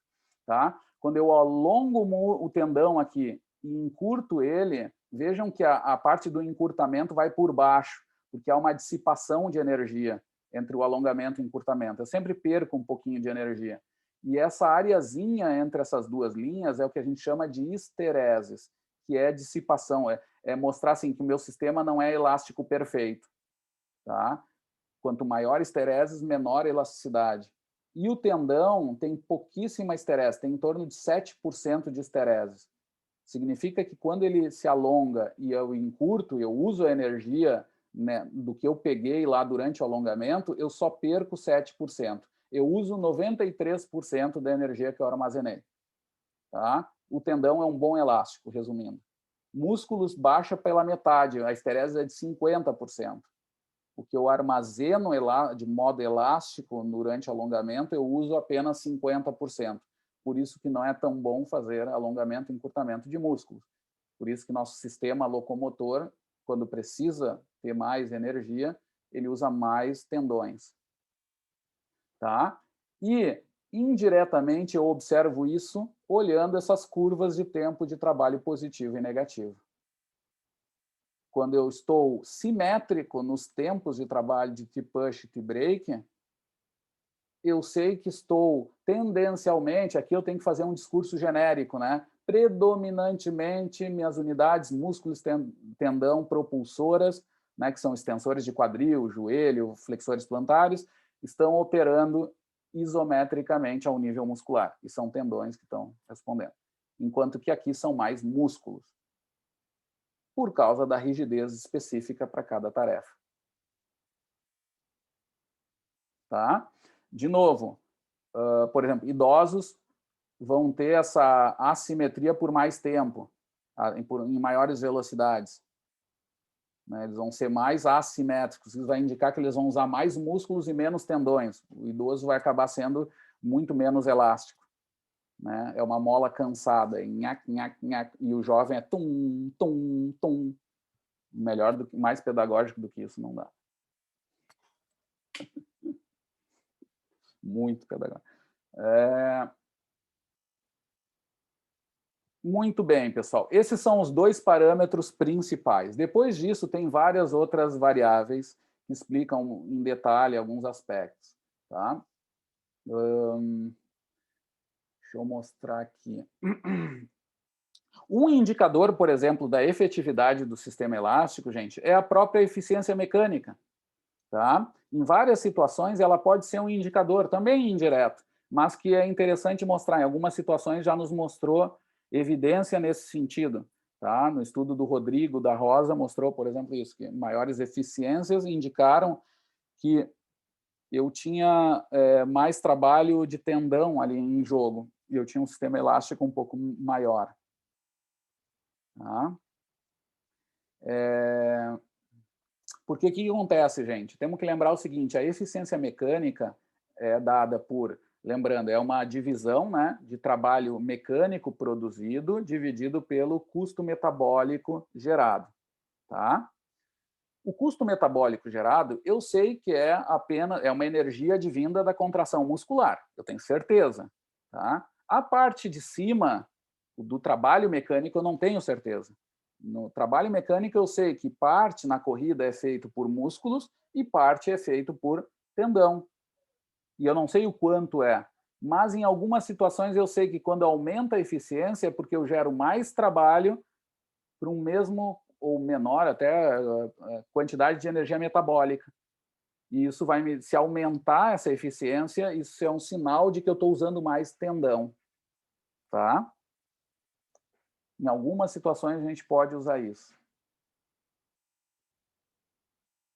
Tá? Quando eu alongo o tendão aqui e encurto ele, vejam que a parte do encurtamento vai por baixo, porque há uma dissipação de energia entre o alongamento e o encurtamento. Eu sempre perco um pouquinho de energia. E essa areazinha entre essas duas linhas é o que a gente chama de histereses, que é dissipação, é mostrar assim, que o meu sistema não é elástico perfeito. Tá? Quanto maior histereses, menor elasticidade. E o tendão tem pouquíssima esterese, tem em torno de 7% de esterese. Significa que quando ele se alonga e eu encurto, eu uso a energia, né, do que eu peguei lá durante o alongamento, eu só perco 7%. Eu uso 93% da energia que eu armazenei. Tá? O tendão é um bom elástico, resumindo. Músculos baixa pela metade, a esterese é de 50%. O que eu armazeno de modo elástico durante o alongamento, eu uso apenas 50%. Por isso que não é tão bom fazer alongamento e encurtamento de músculos. Por isso que nosso sistema locomotor, quando precisa ter mais energia, ele usa mais tendões. Tá? E, indiretamente, eu observo isso olhando essas curvas de tempo de trabalho positivo e negativo. Quando eu estou simétrico nos tempos de trabalho de T-push e T-break, eu sei que estou tendencialmente, aqui eu tenho que fazer um discurso genérico, né? Predominantemente, minhas unidades, músculos, tendão, propulsoras, né, que são extensores de quadril, joelho, flexores plantares, estão operando isometricamente ao nível muscular, e são tendões que estão respondendo. Enquanto que aqui são mais músculos, por causa da rigidez específica para cada tarefa. Tá? De novo, por exemplo, idosos vão ter essa assimetria por mais tempo, em maiores velocidades. Né? Eles vão ser mais assimétricos, isso vai indicar que eles vão usar mais músculos e menos tendões. O idoso vai acabar sendo muito menos elástico. Né? É uma mola cansada, nhac, nhac, nhac, e o jovem é tum, tum, tum. Melhor, mais pedagógico do que isso não dá. Muito pedagógico. Muito bem, pessoal. Esses são os dois parâmetros principais. Depois disso, tem várias outras variáveis que explicam em detalhe alguns aspectos. Tá? Deixa eu mostrar aqui. Um indicador, por exemplo, da efetividade do sistema elástico, gente, é a própria eficiência mecânica. Tá? Em várias situações, ela pode ser um indicador, também indireto, mas que é interessante mostrar. Em algumas situações já nos mostrou evidência nesse sentido. Tá? No estudo do Rodrigo, da Rosa, mostrou, por exemplo, isso, que maiores eficiências indicaram que eu tinha mais trabalho de tendão ali em jogo, e eu tinha um sistema elástico um pouco maior. Tá? Porque o que acontece, gente? Temos que lembrar o seguinte, a eficiência mecânica é dada por, lembrando, é uma divisão, né, de trabalho mecânico produzido dividido pelo custo metabólico gerado. Tá? O custo metabólico gerado, eu sei que é apenas uma energia advinda da contração muscular, eu tenho certeza. Tá? A parte de cima do trabalho mecânico eu não tenho certeza. No trabalho mecânico eu sei que parte na corrida é feito por músculos e parte é feito por tendão. E eu não sei o quanto é, mas em algumas situações eu sei que quando aumenta a eficiência é porque eu gero mais trabalho para um mesmo ou menor até quantidade de energia metabólica. E isso vai se aumentar essa eficiência, isso é um sinal de que eu estou usando mais tendão. Tá? Em algumas situações a gente pode usar isso.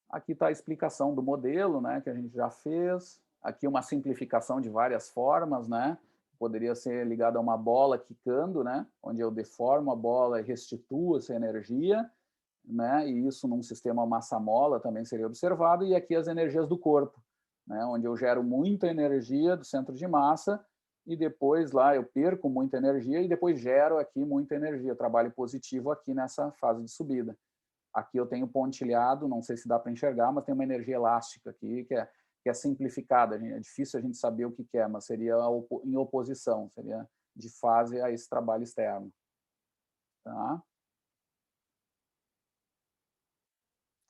Aqui está a explicação do modelo, né, que a gente já fez. Aqui uma simplificação de várias formas, né? Poderia ser ligado a uma bola quicando, né, onde eu deformo a bola e restituo essa energia, né? E isso num sistema massa-mola também seria observado. E aqui as energias do corpo, né, onde eu gero muita energia do centro de massa e depois lá eu perco muita energia e depois gero aqui muita energia, trabalho positivo aqui nessa fase de subida. Aqui eu tenho pontilhado, não sei se dá para enxergar, mas tem uma energia elástica aqui que é simplificada. É difícil a gente saber o que é, mas seria em oposição, seria de fase a esse trabalho externo. Tá?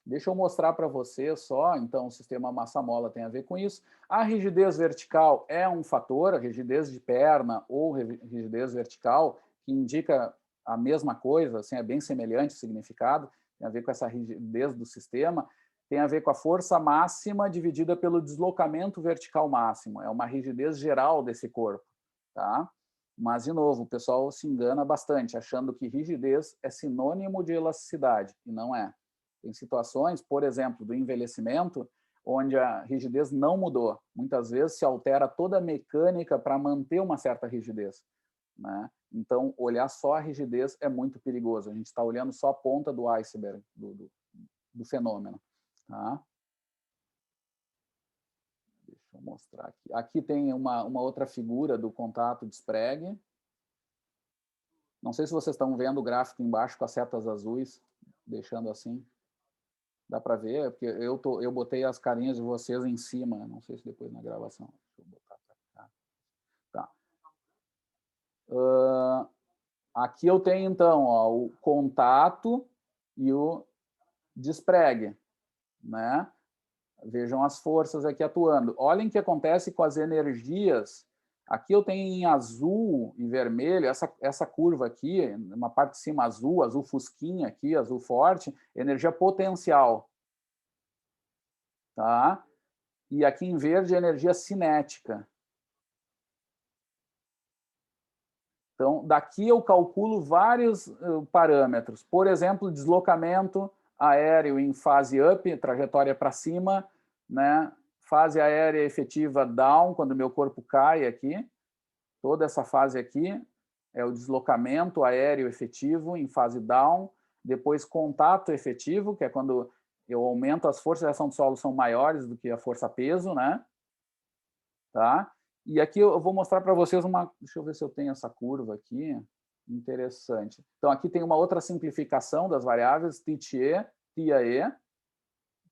Deixa eu mostrar para você só, então, o sistema massa-mola tem a ver com isso. A rigidez vertical é um fator, a rigidez de perna ou rigidez vertical, que indica a mesma coisa, assim, é bem semelhante o significado, tem a ver com essa rigidez do sistema, tem a ver com a força máxima dividida pelo deslocamento vertical máximo, é uma rigidez geral desse corpo. Tá? Mas, de novo, o pessoal se engana bastante, achando que rigidez é sinônimo de elasticidade, e não é. Tem situações, por exemplo, do envelhecimento, onde a rigidez não mudou. Muitas vezes se altera toda a mecânica para manter uma certa rigidez. Né? Então, olhar só a rigidez é muito perigoso. A gente está olhando só a ponta do iceberg do fenômeno. Tá? Deixa eu mostrar aqui. Aqui tem uma outra figura do contato de Sprague. Não sei se vocês estão vendo o gráfico embaixo com as setas azuis, deixando assim. Dá para ver, porque eu botei as carinhas de vocês em cima, não sei se depois na gravação. Deixa eu botar para cá. Tá. Aqui eu tenho, então, ó, o contato e o despregue. Né? Vejam as forças aqui atuando. Olhem o que acontece com as energias. Aqui eu tenho em azul e vermelho, essa curva aqui, uma parte de cima azul fusquinha aqui, azul forte, energia potencial. Tá? E aqui em verde, energia cinética. Então, daqui eu calculo vários parâmetros. Por exemplo, deslocamento aéreo em fase up, trajetória para cima, né? Fase aérea efetiva down, quando meu corpo cai aqui. Toda essa fase aqui é o deslocamento aéreo efetivo em fase down. Depois, contato efetivo, que é quando eu aumento as forças de ação do solo, são maiores do que a força-peso, né? Tá? E aqui eu vou mostrar para vocês uma... Deixa eu ver se eu tenho essa curva aqui. Interessante. Então, aqui tem uma outra simplificação das variáveis, TTE, TIAE,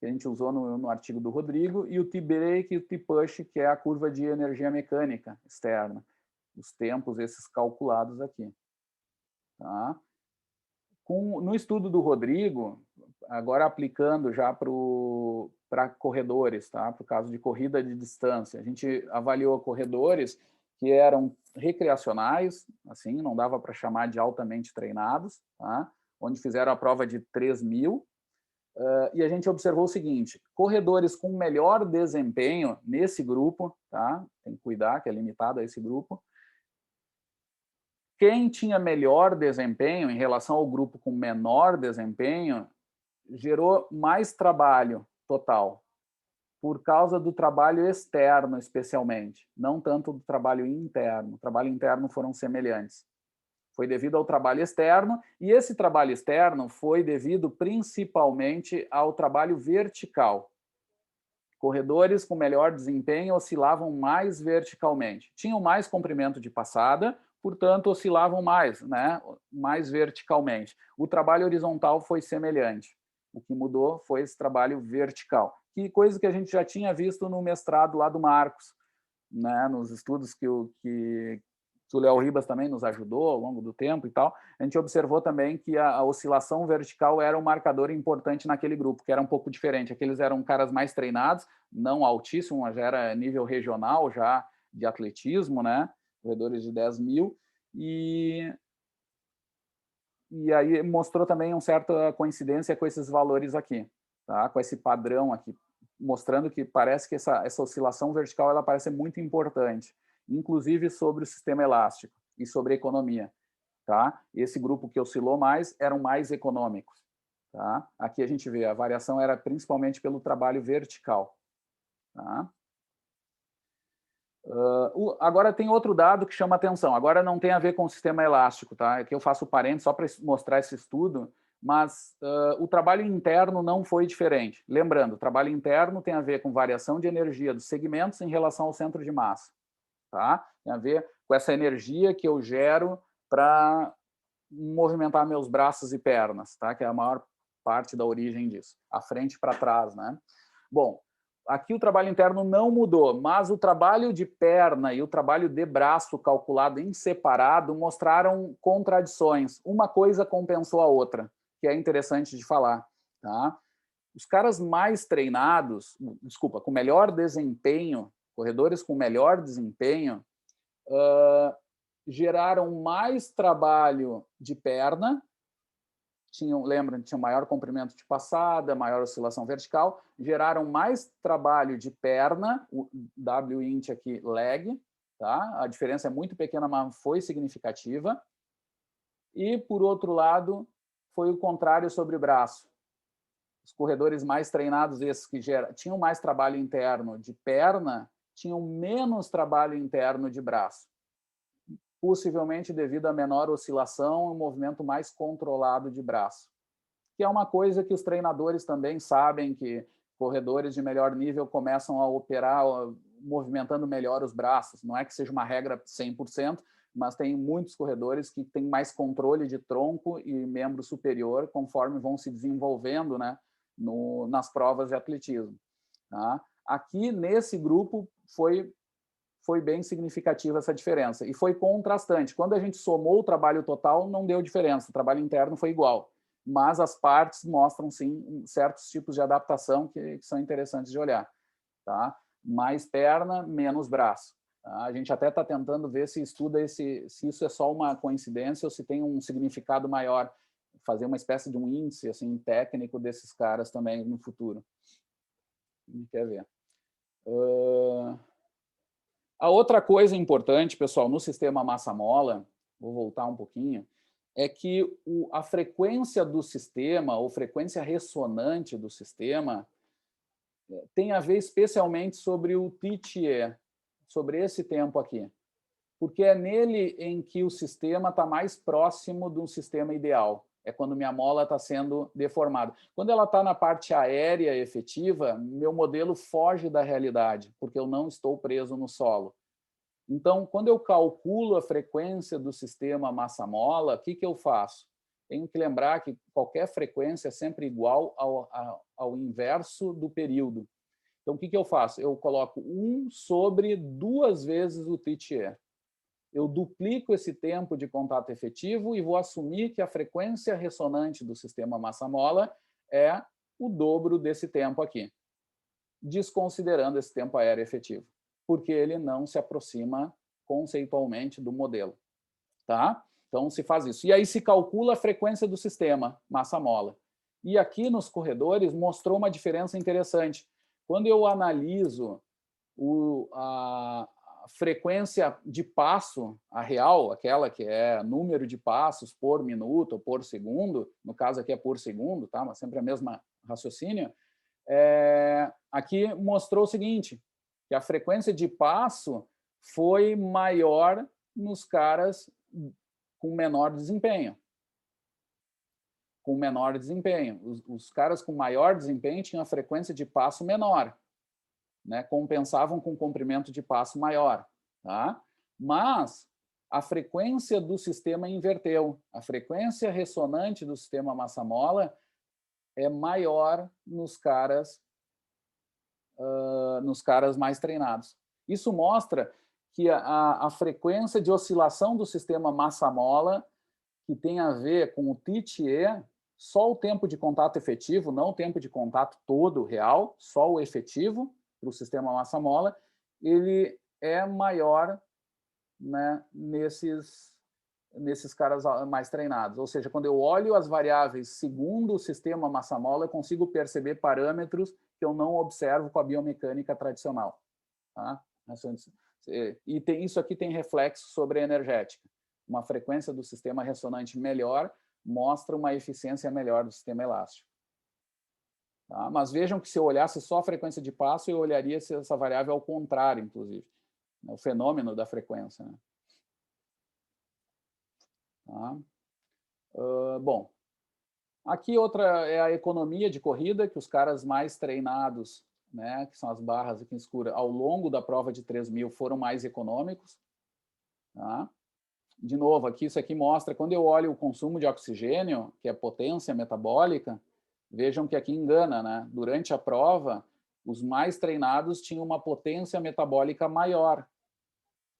que a gente usou no artigo do Rodrigo, e o T-break e o T-push, que é a curva de energia mecânica externa. Os tempos, esses calculados aqui. Tá? No estudo do Rodrigo, agora aplicando já para corredores, tá? Para o caso de corrida de distância, a gente avaliou corredores que eram recreacionais, assim, não dava para chamar de altamente treinados, tá? Onde fizeram a prova de 3.000, e a gente observou o seguinte: corredores com melhor desempenho nesse grupo, tá? Tem que cuidar que é limitado a esse grupo. Quem tinha melhor desempenho em relação ao grupo com menor desempenho gerou mais trabalho total, por causa do trabalho externo, especialmente, não tanto do trabalho interno. O trabalho interno foram semelhantes. Foi devido ao trabalho externo, e esse trabalho externo foi devido principalmente ao trabalho vertical. Corredores com melhor desempenho oscilavam mais verticalmente. Tinham mais comprimento de passada, portanto, oscilavam mais, né? Mais verticalmente. O trabalho horizontal foi semelhante. O que mudou foi esse trabalho vertical, que coisa que a gente já tinha visto no mestrado lá do Marcos, né? Nos estudos que o Léo Ribas também nos ajudou ao longo do tempo e tal. A gente observou também que a oscilação vertical era um marcador importante naquele grupo, que era um pouco diferente. Aqueles eram caras mais treinados, não altíssimo, mas já era nível regional já de atletismo, né? Corredores de 10.000, e aí mostrou também uma certa coincidência com esses valores aqui, tá? Com esse padrão aqui, mostrando que parece que essa oscilação vertical ela parece muito importante, inclusive sobre o sistema elástico e sobre a economia, tá? Esse grupo que oscilou mais eram mais econômicos, tá? Aqui a gente vê a variação era principalmente pelo trabalho vertical, tá? Agora tem outro dado que chama atenção. Agora não tem a ver com o sistema elástico, tá? Aqui eu faço parênteses só para mostrar esse estudo, mas o trabalho interno não foi diferente. Lembrando, o trabalho interno tem a ver com variação de energia dos segmentos em relação ao centro de massa, tá? Tem a ver com essa energia que eu gero para movimentar meus braços e pernas, tá? Que é a maior parte da origem disso. À frente para trás, né? Bom, aqui o trabalho interno não mudou, mas o trabalho de perna e o trabalho de braço calculado em separado mostraram contradições. Uma coisa compensou a outra, que é interessante de falar, tá? Os caras mais treinados, desculpa, com melhor desempenho, corredores com melhor desempenho, geraram mais trabalho de perna, tinham maior comprimento de passada, maior oscilação vertical, geraram mais trabalho de perna, o W-int aqui, leg, tá? A diferença é muito pequena, mas foi significativa. E, por outro lado, foi o contrário sobre braço. Os corredores mais treinados, esses que tinham mais trabalho interno de perna, tinham menos trabalho interno de braço, possivelmente devido a menor oscilação e um movimento mais controlado de braço, que é uma coisa que os treinadores também sabem, que corredores de melhor nível começam a operar movimentando melhor os braços. Não é que seja uma regra 100%, mas tem muitos corredores que têm mais controle de tronco e membro superior conforme vão se desenvolvendo, né, nas provas de atletismo. Tá? Aqui, nesse grupo, foi bem significativa essa diferença. E foi contrastante. Quando a gente somou o trabalho total, não deu diferença. O trabalho interno foi igual. Mas as partes mostram, sim, certos tipos de adaptação que são interessantes de olhar. Tá? Mais perna, menos braço. Tá? A gente até está tentando ver se estuda se isso é só uma coincidência ou se tem um significado maior. Fazer uma espécie de um índice assim, técnico desses caras também no futuro. A gente quer ver. A outra coisa importante, pessoal, no sistema massa-mola, vou voltar um pouquinho, é que a frequência do sistema, ou frequência ressonante do sistema, tem a ver especialmente sobre o TTE, sobre esse tempo aqui. Porque é nele em que o sistema está mais próximo do sistema ideal. É quando minha mola está sendo deformada. Quando ela está na parte aérea efetiva, meu modelo foge da realidade, porque eu não estou preso no solo. Então, quando eu calculo a frequência do sistema massa-mola, o que eu faço? Tenho que lembrar que qualquer frequência é sempre igual ao inverso do período. Então, o que eu faço? Eu coloco 1 sobre 2 vezes o TTE. Eu duplico esse tempo de contato efetivo e vou assumir que a frequência ressonante do sistema massa-mola é o dobro desse tempo aqui, desconsiderando esse tempo aéreo efetivo, porque ele não se aproxima conceitualmente do modelo. Tá? Então, se faz isso. E aí se calcula a frequência do sistema massa-mola. E aqui nos corredores mostrou uma diferença interessante. Quando eu analiso a frequência de passo, a real, aquela que é número de passos por minuto ou por segundo, no caso aqui é por segundo, tá? Mas sempre a mesma raciocínio, aqui mostrou o seguinte, que a frequência de passo foi maior nos caras com menor desempenho. Com menor desempenho. Os caras com maior desempenho tinham a frequência de passo menor, né? Compensavam com comprimento de passo maior. Tá? Mas a frequência do sistema inverteu. A frequência ressonante do sistema massa-mola é maior nos caras mais treinados. Isso mostra que a frequência de oscilação do sistema massa-mola, que tem a ver com o TTE, só o tempo de contato efetivo, não o tempo de contato todo real, só o efetivo para o sistema massa-mola, ele é maior, né, nesses caras mais treinados. Ou seja, quando eu olho as variáveis segundo o sistema massa-mola, eu consigo perceber parâmetros que eu não observo com a biomecânica tradicional. Tá? E isso aqui tem reflexo sobre a energética. Uma frequência do sistema ressonante melhor mostra uma eficiência melhor do sistema elástico. Tá? Mas vejam que se eu olhasse só a frequência de passo, eu olharia essa variável ao contrário, inclusive. O fenômeno da frequência. Né? Tá? Bom, aqui outra é a economia de corrida, que os caras mais treinados, né, que são as barras aqui em escura, ao longo da prova de 3.000 foram mais econômicos. Tá? De novo, aqui isso aqui mostra, quando eu olho o consumo de oxigênio, que é potência metabólica, vejam que aqui engana, né? Durante a prova, os mais treinados tinham uma potência metabólica maior.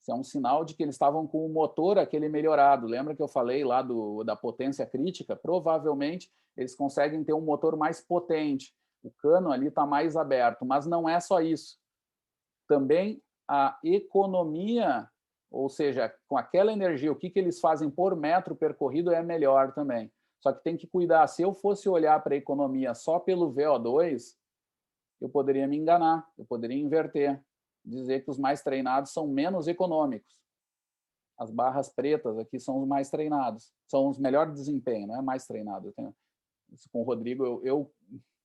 Isso é um sinal de que eles estavam com o motor aquele melhorado. Lembra que eu falei lá da potência crítica? Provavelmente eles conseguem ter um motor mais potente. O cano ali está mais aberto, mas não é só isso. Também a economia, ou seja, com aquela energia, o que eles fazem por metro percorrido é melhor também. Só que tem que cuidar. Se eu fosse olhar para a economia só pelo VO2, eu poderia me enganar, eu poderia inverter, dizer que os mais treinados são menos econômicos. As barras pretas aqui são os mais treinados, são os melhores desempenho, não é mais treinado. Isso com o Rodrigo, eu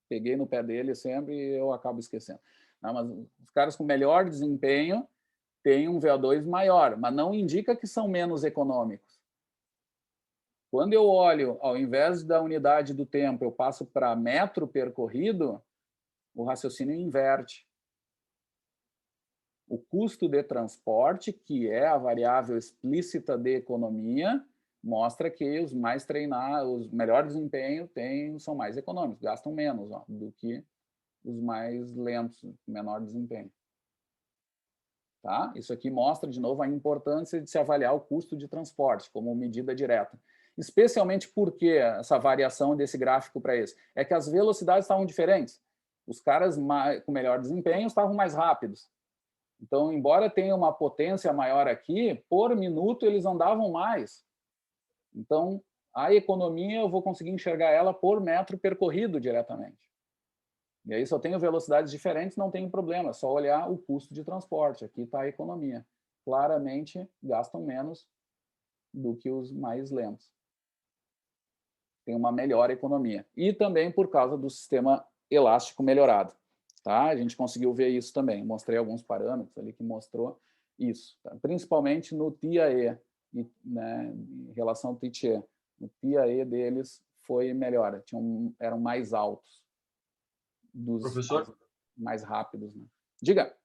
peguei no pé dele sempre e eu acabo esquecendo. Não, mas os caras com melhor desempenho têm um VO2 maior, mas não indica que são menos econômicos. Quando eu olho, ao invés da unidade do tempo, eu passo para metro percorrido, o raciocínio inverte. O custo de transporte, que é a variável explícita de economia, mostra que os mais treinados, os melhores desempenho são mais econômicos, gastam menos do que os mais lentos, menor desempenho. Tá? Isso aqui mostra, de novo, a importância de se avaliar o custo de transporte como medida direta. Especialmente porque essa variação desse gráfico para esse? É que as velocidades estavam diferentes. Os caras com melhor desempenho estavam mais rápidos. Então, embora tenha uma potência maior aqui, por minuto eles andavam mais. Então, a economia eu vou conseguir enxergar ela por metro percorrido diretamente. E aí, se eu tenho velocidades diferentes, não tem problema, é só olhar o custo de transporte. Aqui está a economia. Claramente, gastam menos do que os mais lentos. Tem uma melhor economia. E também por causa do sistema elástico melhorado. Tá? A gente conseguiu ver isso também. Mostrei alguns parâmetros ali que mostrou isso. Tá? Principalmente no TIAE, né, em relação ao TTE. O TIAE deles foi melhor, eram mais altos. Dos Professor? mais rápidos. Né? Diga.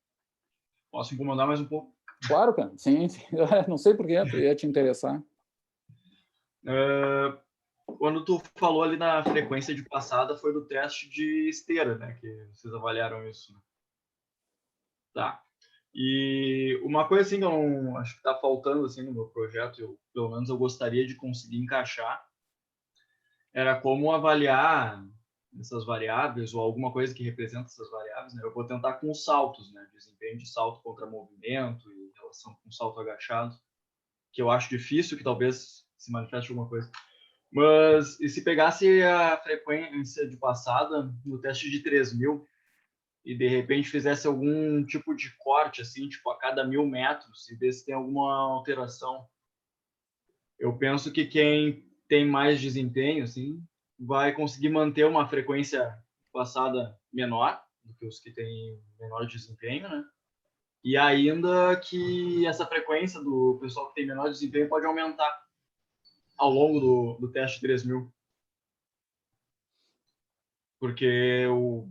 Posso incomodar mais um pouco? Claro, cara. Sim. Não sei por que ia te interessar. Quando tu falou ali na frequência de passada, foi do teste de esteira, né? Que vocês avaliaram isso. Né? Tá. E uma coisa assim que eu não acho que está faltando assim no meu projeto, pelo menos eu gostaria de conseguir encaixar, era como avaliar essas variáveis ou alguma coisa que representa essas variáveis. Né? Eu vou tentar com os saltos, né? Desempenho de salto contra movimento e relação com salto agachado, que eu acho difícil, que talvez se manifeste alguma coisa. Mas e se pegasse a frequência de passada no teste de 3.000 e de repente fizesse algum tipo de corte, assim, tipo a cada 1.000 metros, e ver se tem alguma alteração, eu penso que quem tem mais desempenho, assim, vai conseguir manter uma frequência passada menor do que os que têm menor desempenho, né? E ainda que essa frequência do pessoal que tem menor desempenho pode aumentar ao longo do teste 3.000. Porque,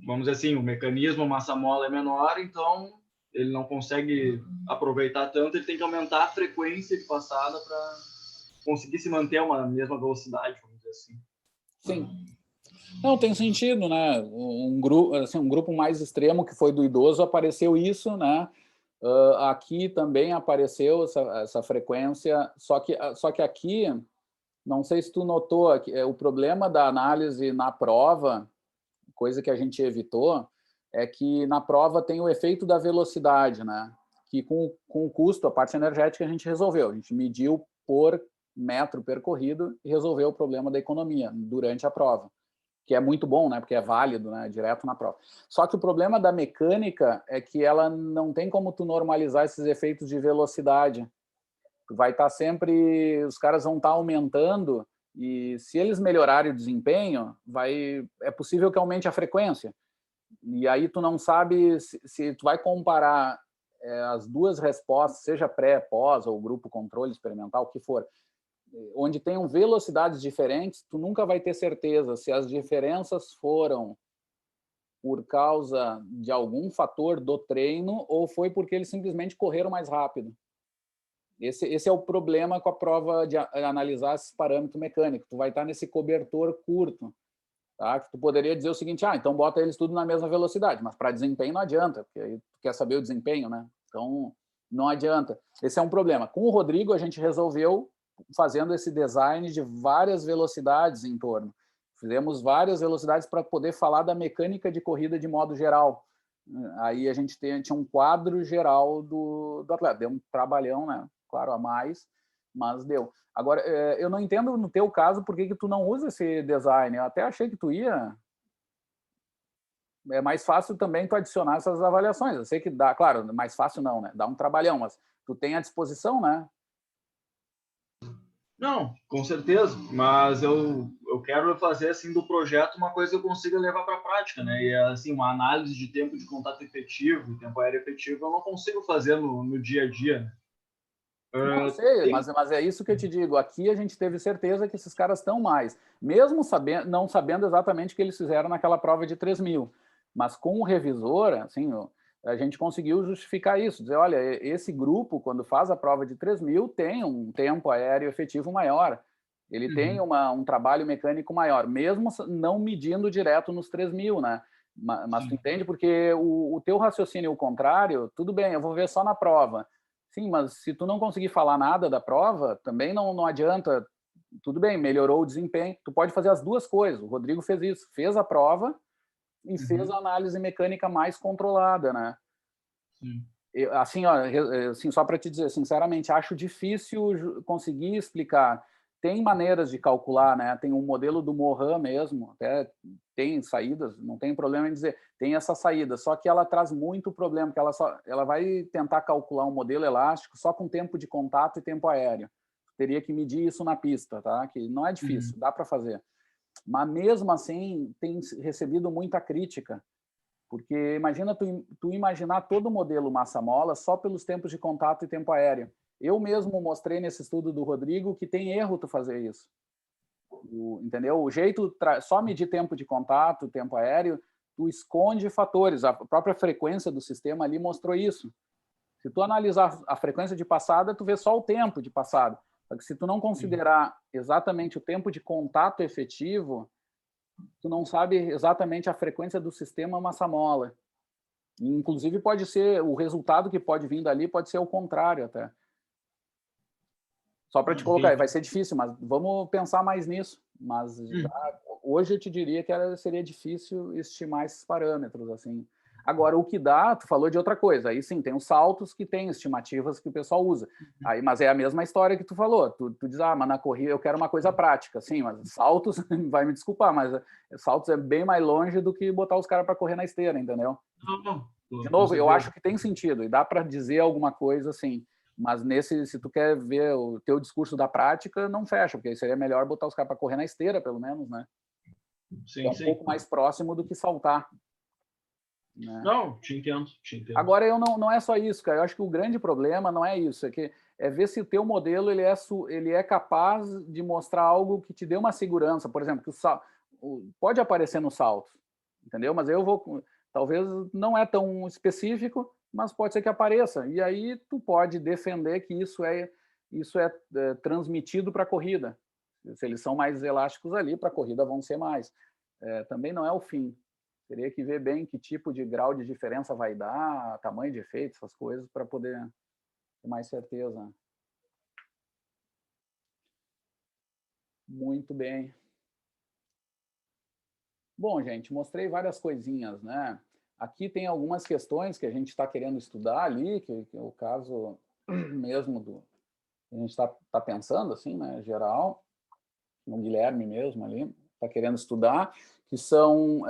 vamos dizer assim, o mecanismo massa-mola é menor, então ele não consegue aproveitar tanto, ele tem que aumentar a frequência de passada para conseguir se manter a uma mesma velocidade, vamos dizer assim. Sim. Não, tem sentido, né? Um grupo mais extremo que foi do idoso apareceu isso, né? Aqui também apareceu essa frequência, só que aqui, não sei se tu notou, o problema da análise na prova, coisa que a gente evitou, é que na prova tem o efeito da velocidade, né? Que com o custo, a parte energética a gente resolveu, a gente mediu por metro percorrido e resolveu o problema da economia durante a prova, que é muito bom, né? Porque é válido, né? Direto na prova. Só que o problema da mecânica é que ela não tem como tu normalizar esses efeitos de velocidade. Tu vai estar sempre, os caras vão estar aumentando e se eles melhorarem o desempenho, é possível que aumente a frequência. E aí tu não sabe se tu vai comparar as duas respostas, seja pré, pós ou grupo controle experimental, o que for, onde tenham velocidades diferentes, tu nunca vai ter certeza se as diferenças foram por causa de algum fator do treino ou foi porque eles simplesmente correram mais rápido. Esse é o problema com a prova de analisar esses parâmetros mecânicos. Tu vai estar nesse cobertor curto, tá? Que tu poderia dizer o seguinte, então bota eles tudo na mesma velocidade, mas para desempenho não adianta, porque aí tu quer saber o desempenho, né? Então, não adianta. Esse é um problema. Com o Rodrigo, a gente resolveu fazendo esse design de várias velocidades em torno. Fizemos várias velocidades para poder falar da mecânica de corrida de modo geral. Aí a gente tinha um quadro geral do atleta. Deu um trabalhão, né? Claro, a mais, mas deu. Agora, eu não entendo no teu caso por que tu não usa esse design. Eu até achei que tu ia. É mais fácil também tu adicionar essas avaliações. Eu sei que dá, claro, mais fácil não, né? Dá um trabalhão, mas tu tem à disposição, né? Não, com certeza, mas eu quero fazer assim do projeto uma coisa que eu consiga levar para a prática, né? E assim, uma análise de tempo de contato efetivo, tempo aéreo efetivo, eu não consigo fazer no dia a dia, né? Não sei, mas é isso que eu te digo. Aqui a gente teve certeza que esses caras estão mais, mesmo não sabendo exatamente o que eles fizeram naquela prova de 3.000. Mas com o revisor, assim, a gente conseguiu justificar isso, dizer, olha, esse grupo, quando faz a prova de 3.000, tem um tempo aéreo efetivo maior, ele tem um trabalho mecânico maior, mesmo não medindo direto nos 3.000, né? Mas tu entende? Porque o teu raciocínio o contrário, tudo bem, eu vou ver só na prova. Sim, mas se tu não conseguir falar nada da prova, também não adianta. Tudo bem, melhorou o desempenho. Tu pode fazer as duas coisas. O Rodrigo fez isso, fez a prova e fez a análise mecânica mais controlada, né? Sim. Assim, assim, só para te dizer, sinceramente, acho difícil conseguir explicar. Tem maneiras de calcular, né? Tem um modelo do Mohan mesmo, até tem saídas, não tem problema em dizer, tem essa saída, só que ela traz muito problema, que ela vai tentar calcular um modelo elástico só com tempo de contato e tempo aéreo. Teria que medir isso na pista, tá? Que não é difícil, dá para fazer. Mas mesmo assim, tem recebido muita crítica, porque imagina tu imaginar todo o modelo massa-mola só pelos tempos de contato e tempo aéreo. Eu mesmo mostrei nesse estudo do Rodrigo que tem erro tu fazer isso. Entendeu? O jeito, só medir tempo de contato, tempo aéreo, tu esconde fatores. A própria frequência do sistema ali mostrou isso. Se tu analisar a frequência de passada, tu vê só o tempo de passada. Só que se tu não considerar exatamente o tempo de contato efetivo, tu não sabe exatamente a frequência do sistema massa-mola. Inclusive, pode ser, o resultado que pode vir dali pode ser o contrário até. Só para te colocar, vai ser difícil, mas vamos pensar mais nisso. Mas hoje eu te diria que seria difícil estimar esses parâmetros, assim. Agora, o que dá, tu falou de outra coisa. Aí sim, tem os saltos que tem estimativas que o pessoal usa. Aí, mas é a mesma história que tu falou. Tu diz, mas na corrida eu quero uma coisa prática. Sim, mas saltos, vai me desculpar, mas saltos é bem mais longe do que botar os caras para correr na esteira, entendeu? Não, De com novo, eu certeza. acho que tem sentido e dá para dizer alguma coisa assim. Mas se tu quer ver o teu discurso da prática, não fecha, porque seria melhor botar os caras para correr na esteira, pelo menos, né? É Sim, um sim. pouco mais próximo do que saltar. Né? Não, te entendo. Agora, não é só isso, cara. Eu acho que o grande problema não é isso, é ver se o teu modelo ele é capaz de mostrar algo que te dê uma segurança. Por exemplo, que pode aparecer no salto, entendeu? Mas talvez não é tão específico, mas pode ser que apareça. E aí tu pode defender que isso é transmitido para a corrida. Se eles são mais elásticos ali, para a corrida vão ser mais. Também não é o fim. Teria que ver bem que tipo de grau de diferença vai dar, tamanho de efeito, essas coisas, para poder ter mais certeza. Muito bem. Bom, gente, mostrei várias coisinhas, né? Aqui tem algumas questões que a gente está querendo estudar ali, que é o caso mesmo a gente está pensando, assim, né, geral, o Guilherme mesmo ali, está querendo estudar, que são